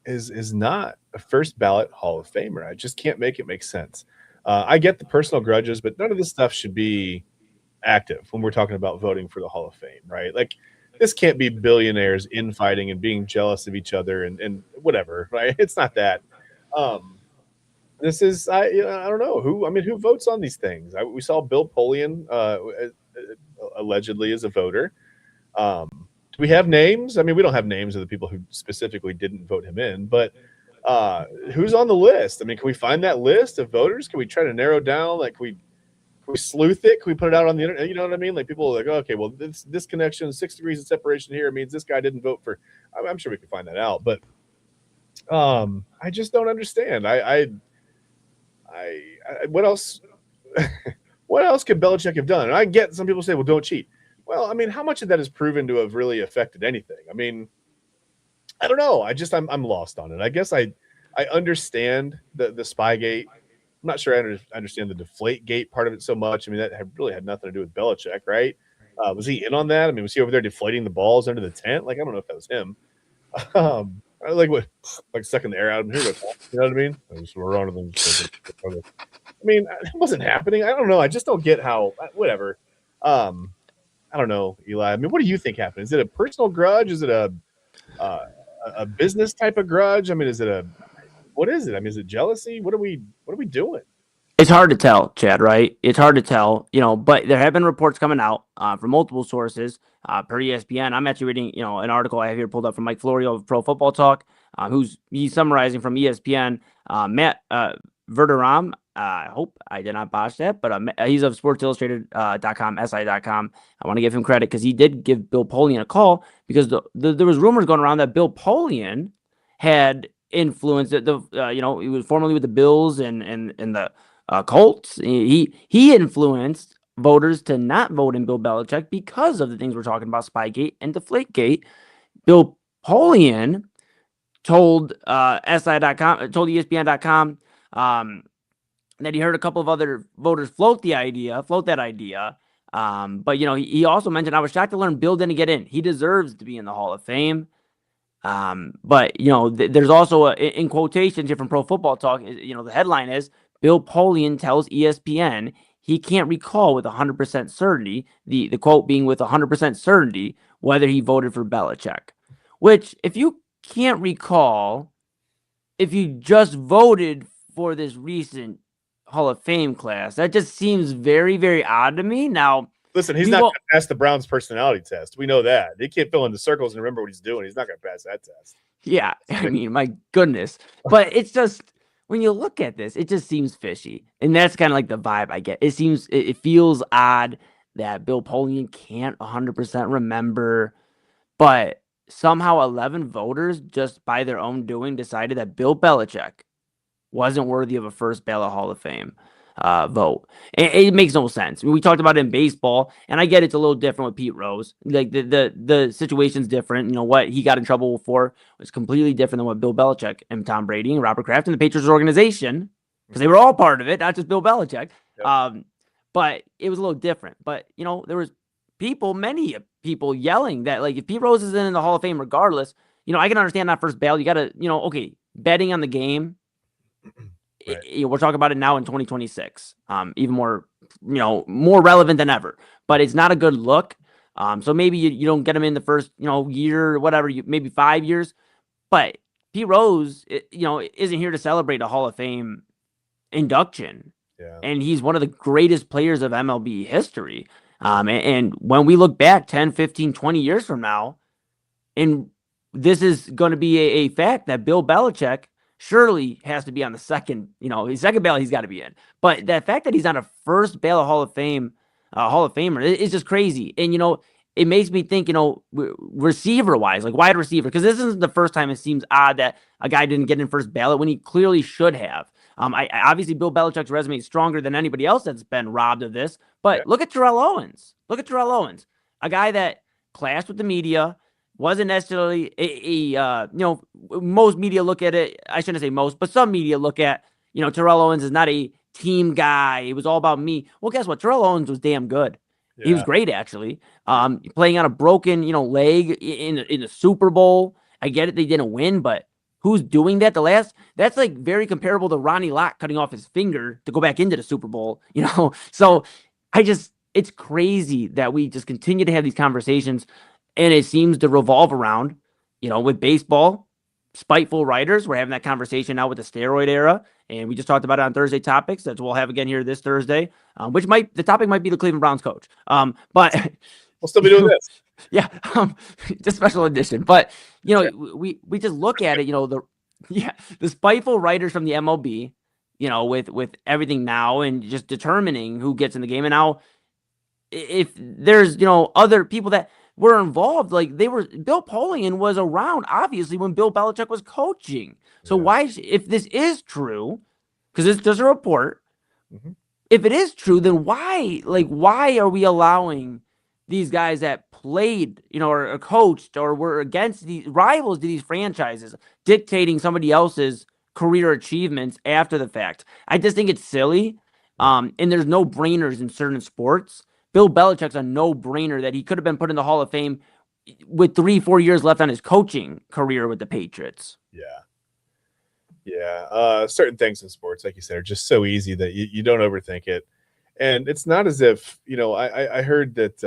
is not a first ballot Hall of Famer. I just can't make it make sense. I get the personal grudges, but none of this stuff should be active when we're talking about voting for the Hall of Fame, right? Like, this can't be billionaires infighting and being jealous of each other and whatever, right? It's not that. This is I don't know who votes on these things. We saw Bill Polian allegedly as a voter. Do we have names? I mean, we don't have names of the people who specifically didn't vote him in, but who's on the list? I mean, can we find that list of voters? Can we try to narrow down? Like, can we sleuth it? Can we put it out on the internet? You know what I mean? Like, people are like, oh, okay, well, this connection, 6 degrees of separation here means this guy didn't vote for. I'm sure we can find that out, but I just don't understand. I what else? What else could Belichick have done? And I get some people say, well, don't cheat. Well, I mean, how much of that is proven to have really affected anything? I mean, I don't know. I'm lost on it. I guess I understand the Spygate. I'm not sure I understand the Deflategate part of it so much. I mean, that really had nothing to do with Belichick, right? Was he in on that? I mean, was he over there deflating the balls under the tent? Like, I don't know if that was him. I like sucking the air out of him. Here we go. You know what I mean? We're on to them. I mean, it wasn't happening. I don't know. I just don't get how. Whatever. I don't know, Eli. I mean, what do you think happened? Is it a personal grudge? Is it a business type of grudge? I mean, what is it? I mean, is it jealousy? What are we doing? It's hard to tell, Chad, right? It's hard to tell, but there have been reports coming out from multiple sources per ESPN. I'm actually reading, an article I have here pulled up from Mike Florio of Pro Football Talk, he's summarizing from ESPN. Matt Verderam, I hope I did not botch that, but he's of SportsIllustrated.com, SI.com. I want to give him credit because he did give Bill Polian a call because there was rumors going around that Bill Polian had influenced he was formerly with the Bills and the Colts. He influenced voters to not vote in Bill Belichick because of the things we're talking about, Spygate and Deflategate. Bill Polian told SI.com, told ESPN.com that he heard a couple of other voters float that idea. But he also mentioned, I was shocked to learn Bill didn't get in. He deserves to be in the Hall of Fame. But there's also in quotations here from Pro Football Talk, the headline is Bill Polian tells ESPN he can't recall with 100% certainty, the quote being with 100% certainty, whether he voted for Belichick. Which, if you can't recall, if you just voted for this recent Hall of Fame class, that just seems very, very odd to me. Now, listen, he's not going to pass the Browns personality test. We know that. He can't fill in the circles and remember what he's doing. He's not going to pass that test. Yeah, I mean, my goodness. But it's just, when you look at this, it just seems fishy. And that's kind of like the vibe I get. It feels odd that Bill Polian can't 100% remember, but somehow 11 voters, just by their own doing, decided that Bill Belichick wasn't worthy of a first ballot Hall of Fame vote. It makes no sense. I mean, we talked about it in baseball, and I get it's a little different with Pete Rose. Like the situation's different. What he got in trouble for was completely different than what Bill Belichick and Tom Brady and Robert Kraft and the Patriots organization, because they were all part of it, not just Bill Belichick. Yep. But it was a little different. But there was many people yelling that, like, if Pete Rose is in the Hall of Fame regardless, I can understand that first ballot. You got to, okay, betting on the game. Right. We're talking about it now in 2026, even more, more relevant than ever. But it's not a good look. So maybe you don't get him in the first, year or whatever, maybe 5 years. But Pete Rose, isn't here to celebrate a Hall of Fame induction. Yeah. And he's one of the greatest players of MLB history. And when we look back 10, 15, 20 years from now, and this is going to be a fact that Bill Belichick surely has to be on the second, his second ballot, he's got to be in. But the fact that he's on a first ballot Hall of Famer, is just crazy. And, it makes me think, receiver wise, like wide receiver, because this isn't the first time it seems odd that a guy didn't get in first ballot when he clearly should have. Obviously Bill Belichick's resume is stronger than anybody else that's been robbed of this. But look at Terrell Owens. A guy that clashed with the media, wasn't necessarily most media look at it. I shouldn't say most, but some media look at, Terrell Owens is not a team guy. It was all about me. Well, guess what? Terrell Owens was damn good. Yeah. He was great, actually. Playing on a broken, leg in the Super Bowl. I get it. They didn't win, but who's doing that? That's like very comparable to Ronnie Lott cutting off his finger to go back into the Super Bowl, So it's crazy that we just continue to have these conversations. And it seems to revolve around, with baseball, spiteful writers. We're having that conversation now with the steroid era. And we just talked about it on Thursday Topics that we'll have again here this Thursday, the topic might be the Cleveland Browns coach. But we'll still be doing this. Yeah. Just special edition. But, we just look at it, the spiteful writers from the MLB, with everything now and just determining who gets in the game. And now if there's, other people that were involved, like Bill Polian was around, obviously, when Bill Belichick was coaching. So why, if this is true, because it's just a report, if it is true, then why are we allowing these guys that played, or coached or were against the rivals to these franchises, dictating somebody else's career achievements after the fact. I just think it's silly. And there's no brainers in certain sports. Bill Belichick's a no-brainer that he could have been put in the Hall of Fame with 3-4 years left on his coaching career with the Patriots. Yeah. Certain things in sports, like you said, are just so easy that you don't overthink it. And it's not as if, I heard that,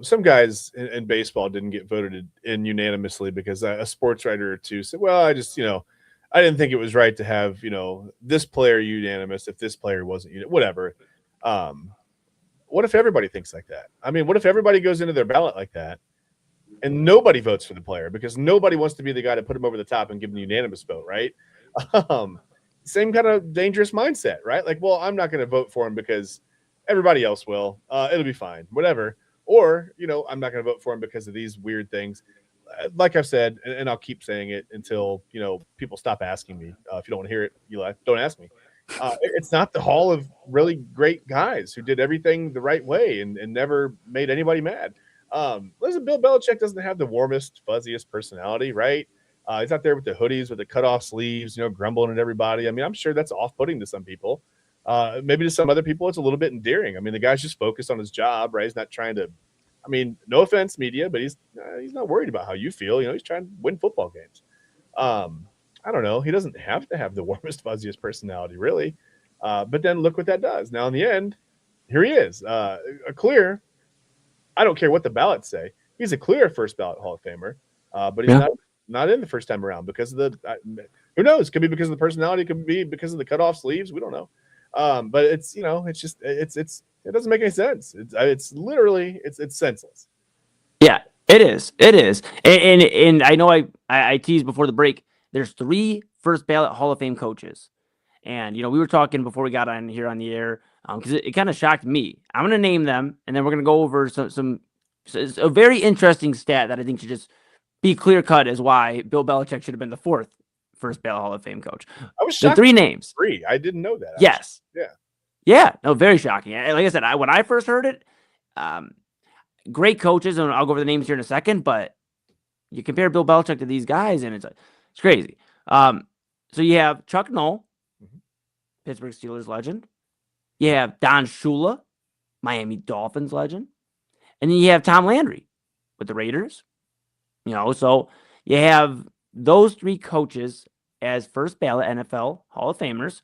some guys in baseball didn't get voted in unanimously because a sports writer or two said, well, I just, I didn't think it was right to have, this player unanimous if this player wasn't, whatever. What if everybody thinks like that? I mean, what if everybody goes into their ballot like that and nobody votes for the player because nobody wants to be the guy to put him over the top and give him a unanimous vote, right? Same kind of dangerous mindset, right? Like, well, I'm not going to vote for him because everybody else will. It'll be fine, whatever. Or, I'm not going to vote for him because of these weird things. Like I've said, and I'll keep saying it until, people stop asking me. If you don't want to hear it, Eli, don't ask me. It's not the hall of really great guys who did everything the right way and never made anybody mad. Listen, Bill Belichick doesn't have the warmest, fuzziest personality, right? He's out there with the hoodies, with the cut-off sleeves, grumbling at everybody. I mean, I'm sure that's off-putting to some people. Maybe to some other people, it's a little bit endearing. I mean, the guy's just focused on his job, right? He's not trying to, no offense, media, but he's not worried about how you feel. He's trying to win football games. I don't know. He doesn't have to have the warmest, fuzziest personality, really. But then look what that does. Now, in the end, here he is. A clear, I don't care what the ballots say. He's a clear first ballot Hall of Famer, but he's not in the first time around because of who knows? Could be because of the personality. Could be because of the cutoff sleeves. We don't know. But it's, it's just, it doesn't make any sense. It's literally, it's senseless. Yeah, it is. It is. And I know I teased before the break. There's 3 first ballot Hall of Fame coaches. And, we were talking before we got on here on the air because it kind of shocked me. I'm going to name them, and then we're going to go over a very interesting stat that I think should just be clear-cut as why Bill Belichick should have been the 4th first ballot Hall of Fame coach. I was shocked. The 3 names. 3. I didn't know that. Yes. Yeah. Yeah. No, very shocking. Like I said, when I first heard it, great coaches, and I'll go over the names here in a second, but you compare Bill Belichick to these guys, and it's crazy. So you have Chuck Noll, Pittsburgh Steelers legend. You have Don Shula, Miami Dolphins legend. And then you have Tom Landry with the Raiders. So you have those 3 coaches as first ballot NFL Hall of Famers,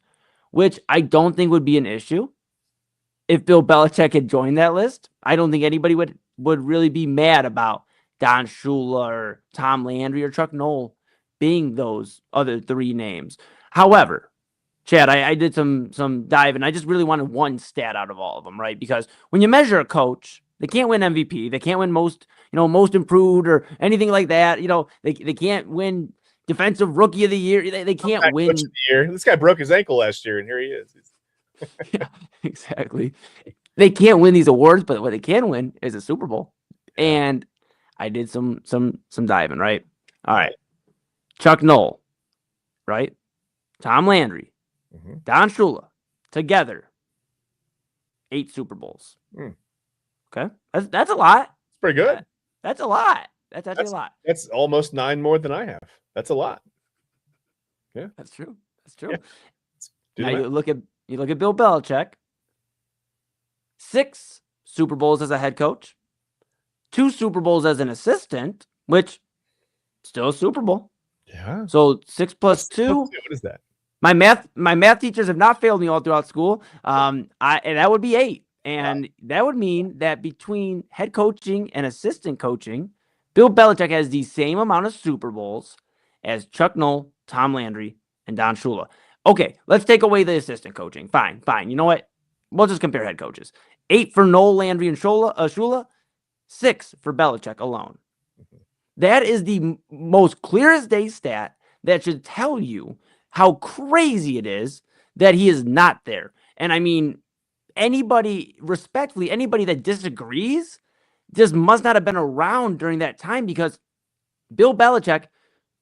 which I don't think would be an issue if Bill Belichick had joined that list. I don't think anybody would really be mad about Don Shula or Tom Landry or Chuck Noll being those other 3 names. However, Chad, I did some dive, and I just really wanted one stat out of all of them, right? Because when you measure a coach, they can't win MVP, they can't win most improved or anything like that. They can't win defensive rookie of the year. They can't win. Coach of the year. This guy broke his ankle last year, and here he is. Yeah, exactly. They can't win these awards, but what they can win is a Super Bowl. And I did some diving, right? All right. Chuck Noll, right? Tom Landry, Don Shula, together, 8 Super Bowls. Okay, that's a lot. It's pretty good. That's a lot. That's actually a lot. That's almost 9 more than I have. That's a lot. Yeah, that's true. That's true. Yeah. Now you look at Bill Belichick. 6 Super Bowls as a head coach, 2 Super Bowls as an assistant, which still a Super Bowl. Yeah. So 6 plus 2. What is that? My math teachers have not failed me all throughout school. And that would be 8. And that would mean that between head coaching and assistant coaching, Bill Belichick has the same amount of Super Bowls as Chuck Noll, Tom Landry, and Don Shula. Okay, let's take away the assistant coaching. Fine. You know what? We'll just compare head coaches. 8 for Noll, Landry, and Shula. 6 for Belichick alone. That is the most clear as day stat that should tell you how crazy it is that he is not there. And I mean, anybody that disagrees just must not have been around during that time, because Bill Belichick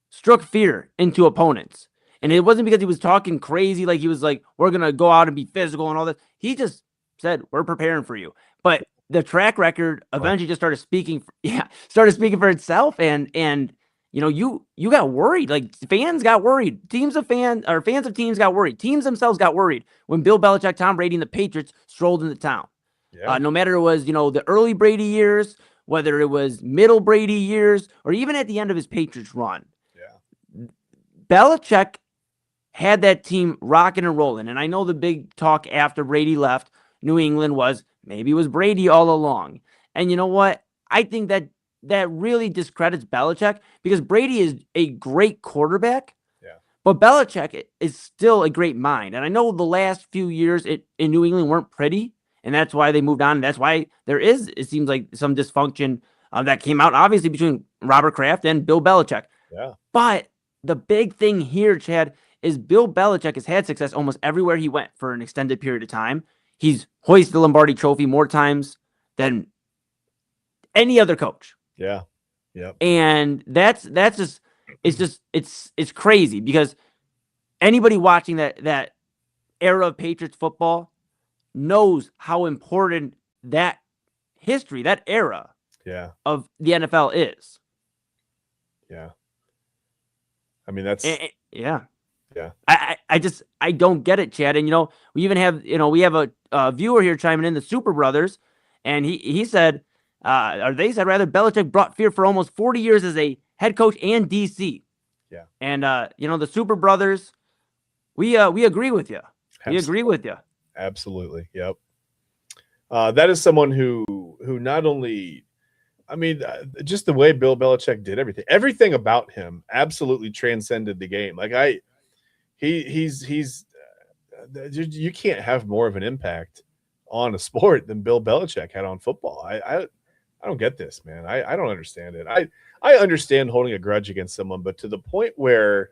struck fear into opponents. And it wasn't because he was talking crazy, like he was like, we're going to go out and be physical and all that. He just said, we're preparing for you. But the track record eventually just started speaking. Started speaking for itself. And you got worried. Like fans got worried. Fans of teams got worried. Teams themselves got worried when Bill Belichick, Tom Brady, and the Patriots strolled into town. Yeah. No matter it was the early Brady years, whether it was middle Brady years, or even at the end of his Patriots run. Yeah. Belichick had that team rocking and rolling. And I know the big talk after Brady left New England was maybe it was Brady all along. And you know what? I think that really discredits Belichick because Brady is a great quarterback. Yeah. But Belichick is still a great mind. And I know the last few years in New England weren't pretty, and that's why they moved on. And that's why it seems like some dysfunction that came out, obviously, between Robert Kraft and Bill Belichick. Yeah. But the big thing here, Chad, is Bill Belichick has had success almost everywhere he went for an extended period of time. He's hoisted the Lombardi Trophy more times than any other coach. Yeah. Yep. And that's just it's crazy because anybody watching that era of Patriots football knows how important that history, that era Yeah. of the NFL is. Yeah. I mean, that's yeah. Yeah. I don't get it, Chad. And we even have we have a viewer here chiming in, the Super Brothers, and he said, or they said rather, Belichick brought fear for almost 40 years as a head coach and DC. Yeah. And the Super Brothers, we agree with you. We agree with you. Absolutely. Yep. That is someone who not only, I mean, just the way Bill Belichick did everything about him absolutely transcended the game. Like he's you can't have more of an impact on a sport than Bill Belichick had on football. I don't get this, man. I don't understand it. I understand holding a grudge against someone, but to the point where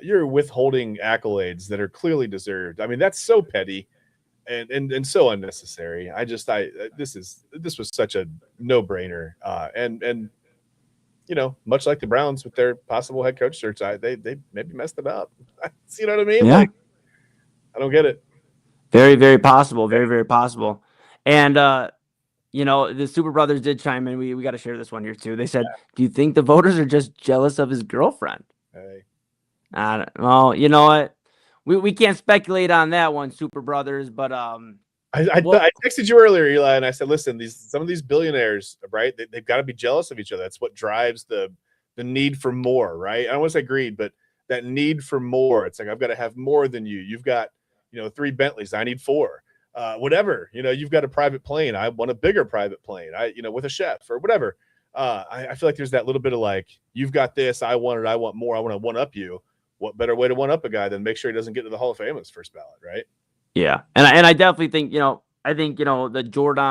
you're withholding accolades that are clearly deserved. I mean, that's so petty and so unnecessary. This was such a no-brainer. And much like the Browns with their possible head coach search, they maybe messed it up. You know what I mean? Yeah. Like, I don't get it. Very, very possible. Very, very possible. And the Super Brothers did chime in. We got to share this one here too. They said, "Do you think the voters are just jealous of his girlfriend?" Hey. Well, you know what? We can't speculate on that one, Super Brothers. But I texted you earlier, Eli, and I said, listen, some of these billionaires, right? They've got to be jealous of each other. That's what drives the need for more, right? I don't want to say greed, but that need for more. It's like, I've got to have more than you. You've got 3 Bentleys. I need 4. Whatever. You've got a private plane. I want a bigger private plane. With a chef or whatever. I feel like there's that little bit of like, you've got this. I want it. I want more. I want to one up you. What better way to one up a guy than make sure he doesn't get to the Hall of Fame as first ballot, right? Yeah, and I definitely think the Jordan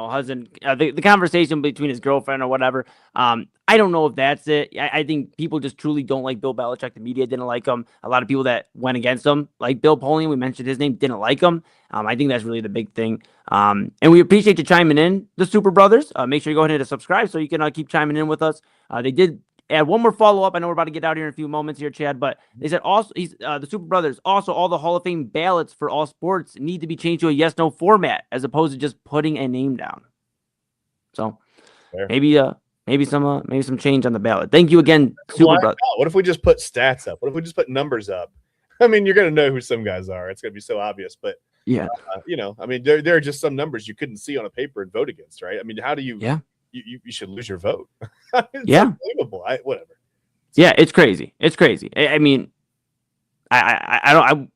Hudson, the conversation between his girlfriend or whatever. I don't know if that's it. I think people just truly don't like Bill Belichick. The media didn't like him. A lot of people that went against him, like Bill Polian, we mentioned his name, didn't like him. I think that's really the big thing. And we appreciate you chiming in, the Super Brothers. Make sure you go ahead and hit subscribe so you can keep chiming in with us. They did add one more follow-up. I know we're about to get out here in a few moments here, Chad, but they said also the Super Brothers, also all the Hall of Fame ballots for all sports need to be changed to a yes-no format as opposed to just putting a name down. So Fair. maybe some change on the ballot. Thank you again, Super Brothers. What if we just put stats up? What if we just put numbers up? I mean, you're going to know who some guys are. It's going to be so obvious, but yeah, I mean, there are just some numbers you couldn't see on a paper and vote against, right? I mean, how do you? Yeah. You should lose your vote. It's unbelievable. Whatever. Yeah, it's crazy. It's crazy. I mean,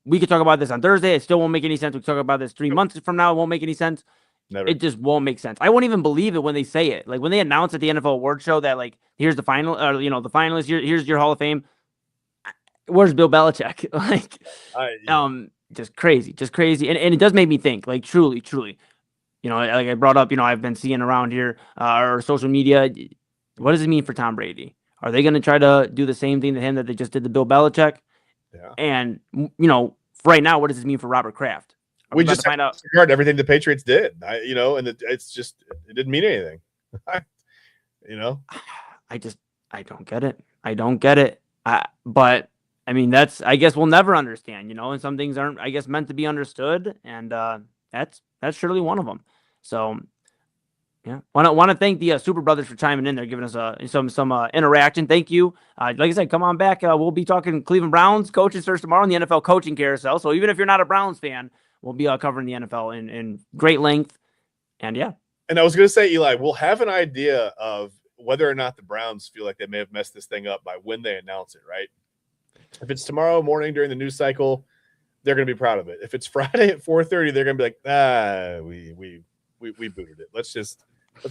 we could talk about this on Thursday. It still won't make any sense. We could talk about this 3 months from now. It won't make any sense. Never. It just won't make sense. I won't even believe it when they say it. Like when they announce at the NFL award show that like, here's the final, or the finalists. Here's your Hall of Fame. Where's Bill Belichick? Just crazy. And it does make me think, like, truly. Like I brought up, I've been seeing around here or social media. What does it mean for Tom Brady? Are they going to try to do the same thing to him that they just did to Bill Belichick? Yeah. And, right now, what does this mean for Robert Kraft? We just find out everything the Patriots did, and it's just, it didn't mean anything. I don't get it. But I mean, I guess we'll never understand, and some things aren't, I guess, meant to be understood. And that's surely one of them. So, yeah, want to thank the Super Brothers for chiming in there, giving us some interaction. Thank you. Like I said, come on back. We'll be talking Cleveland Browns coaching search tomorrow in the NFL coaching carousel. So even if you're not a Browns fan, we'll be covering the NFL in great length. And yeah. And I was going to say, Eli, we'll have an idea of whether or not the Browns feel like they may have messed this thing up by when they announce it, right? If it's tomorrow morning during the news cycle, they're going to be proud of it. If it's Friday at 4:30, they're going to be like, we booted it. Let's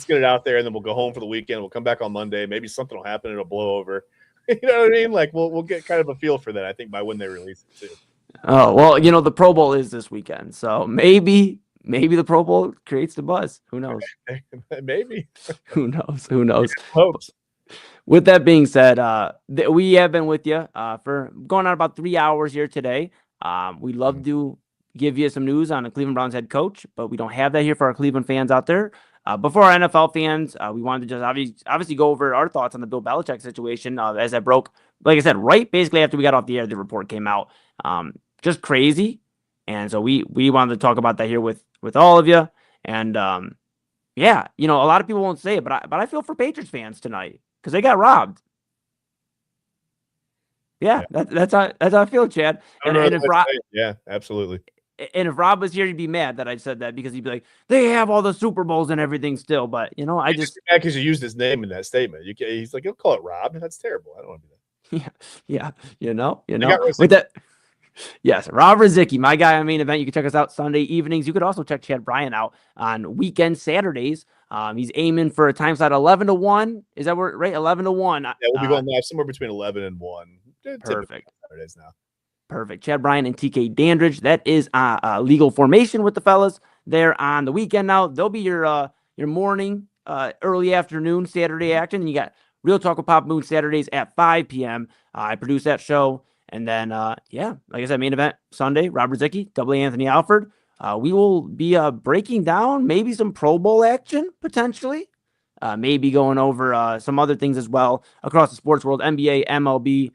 get it out there, and then we'll go home for the weekend. We'll come back on Monday. Maybe something will happen. It'll blow over. You know what I mean? Like we'll get kind of a feel for that, I think, by when they release it too. Oh, well, the Pro Bowl is this weekend. So maybe the Pro Bowl creates the buzz. Who knows? Maybe. Who knows? Hopes. With that being said, we have been with you for going on about 3 hours here today. We'd love to give you some news on the Cleveland Browns head coach, but we don't have that here for our Cleveland fans out there. But for our NFL fans, we wanted to just obviously go over our thoughts on the Bill Belichick situation as that broke. Like I said, right basically after we got off the air, the report came out. Just crazy. And so we wanted to talk about that here with all of you. And yeah, a lot of people won't say it, but I feel for Patriots fans tonight because they got robbed. Yeah. That's how I feel, Chad. And if yeah, absolutely. And if Rob was here, he'd be mad that I said that because he'd be like, they have all the Super Bowls and everything still. But, I just mad because you used his name in that statement. He's like, you'll call it Rob. That's terrible. I don't want to do that. Yeah. With that, yes, Rob Rizicki, my guy on Main Event. You can check us out Sunday evenings. You could also check Chad Bryan out on weekend Saturdays. He's aiming for a time slot 11 to 1. Is that right? 11 to 1. Yeah, we'll be going live somewhere between 11 and 1. Perfect. Saturdays now. Perfect. Chad Bryan and TK Dandridge. That is legal formation with the fellas there on the weekend. Now they'll be your morning, early afternoon Saturday action. And you got Real Talk with Pop Moon Saturdays at 5 p.m. I produce that show. And then, like I said, Main Event Sunday, Rob Rizicki, Double Anthony Alford. We will be breaking down maybe some Pro Bowl action potentially. Maybe going over some other things as well across the sports world, NBA, MLB.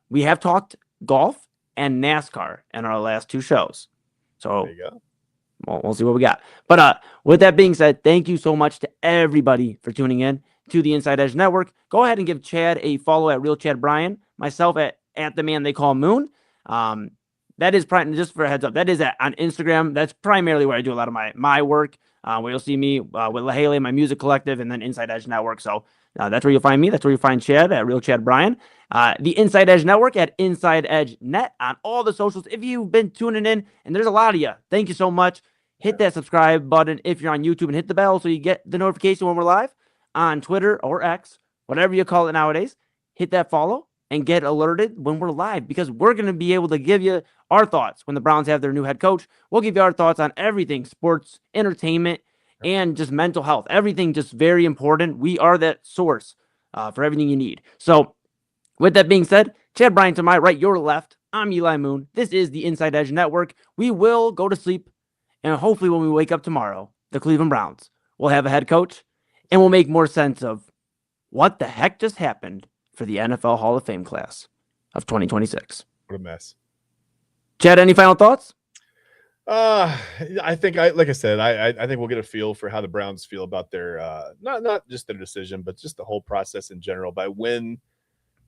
We have talked golf and NASCAR in our last two shows. So there you go. We'll see what we got. But with that being said, thank you so much to everybody for tuning in to the Inside Edge Network. Go ahead and give Chad a follow at Real Chad Bryan, myself at the man they call Moon. That is just for a heads up. That is on Instagram. That's primarily where I do a lot of my work. Where you'll see me with LaHale, my music collective, and then Inside Edge Network. So that's where you'll find me. That's where you'll find Chad at Real Chad Bryan. The Inside Edge Network at Inside Edge Net on all the socials. If you've been tuning in, and there's a lot of you, thank you so much. Hit that subscribe button if you're on YouTube and hit the bell so you get the notification when we're live on Twitter or X, whatever you call it nowadays. Hit that follow and get alerted when we're live because we're going to be able to give you our thoughts when the Browns have their new head coach. We'll give you our thoughts on everything, sports, entertainment, and just mental health. Everything just very important. We are that source for everything you need. So with that being said, Chad Bryan to my right, your left. I'm Eli Moon. This is the Inside Edge Network. We will go to sleep, and hopefully when we wake up tomorrow, the Cleveland Browns will have a head coach, and we'll make more sense of what the heck just happened for the NFL Hall of Fame class of 2026. What a mess. Chad, any final thoughts? I think like I said, I think we'll get a feel for how the Browns feel about their not just their decision, but just the whole process in general by when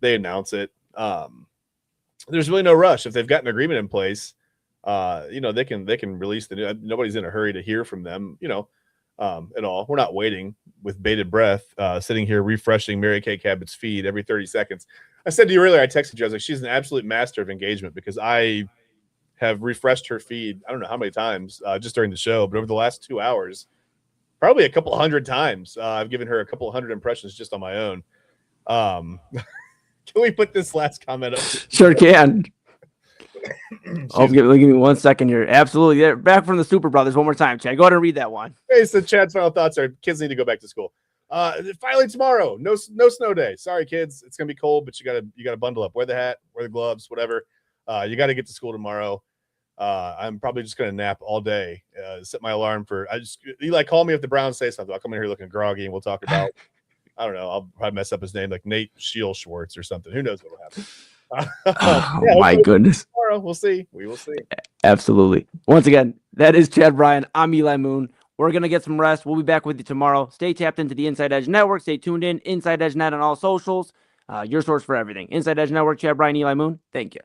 they announce it. There's really no rush. If they've got an agreement in place, they can release the new. Nobody's in a hurry to hear from them, at all. We're not waiting with bated breath, sitting here refreshing Mary Kay Cabot's feed every 30 seconds. I said to you earlier, I texted you, I was like, she's an absolute master of engagement because I have refreshed her feed. I don't know how many times just during the show, but over the last 2 hours, probably a couple hundred times. I've given her a couple hundred impressions just on my own. Can we put this last comment up? Sure can. Give me 1 second here. Absolutely. Yeah, back from the Super Brothers one more time, Chad. Go ahead and read that one. Hey, so Chad's final thoughts are kids need to go back to school. Finally tomorrow. No snow day. Sorry, kids. It's gonna be cold, but you gotta bundle up. Wear the hat, wear the gloves, whatever. You got to get to school tomorrow. I'm probably just gonna nap all day. Set my alarm for. Eli, call me if the Browns say something. I'll come in here looking groggy, and we'll talk about. I don't know. I'll probably mess up his name, like Nate Shield Schwartz or something. Who knows what will happen? My goodness. Tomorrow, we'll see. We will see. Absolutely. Once again, that is Chad Bryan. I'm Eli Moon. We're going to get some rest. We'll be back with you tomorrow. Stay tapped into the Inside Edge Network. Stay tuned in. Inside Edge Net on all socials. Your source for everything. Inside Edge Network, Chad, Bryan, Eli Moon. Thank you.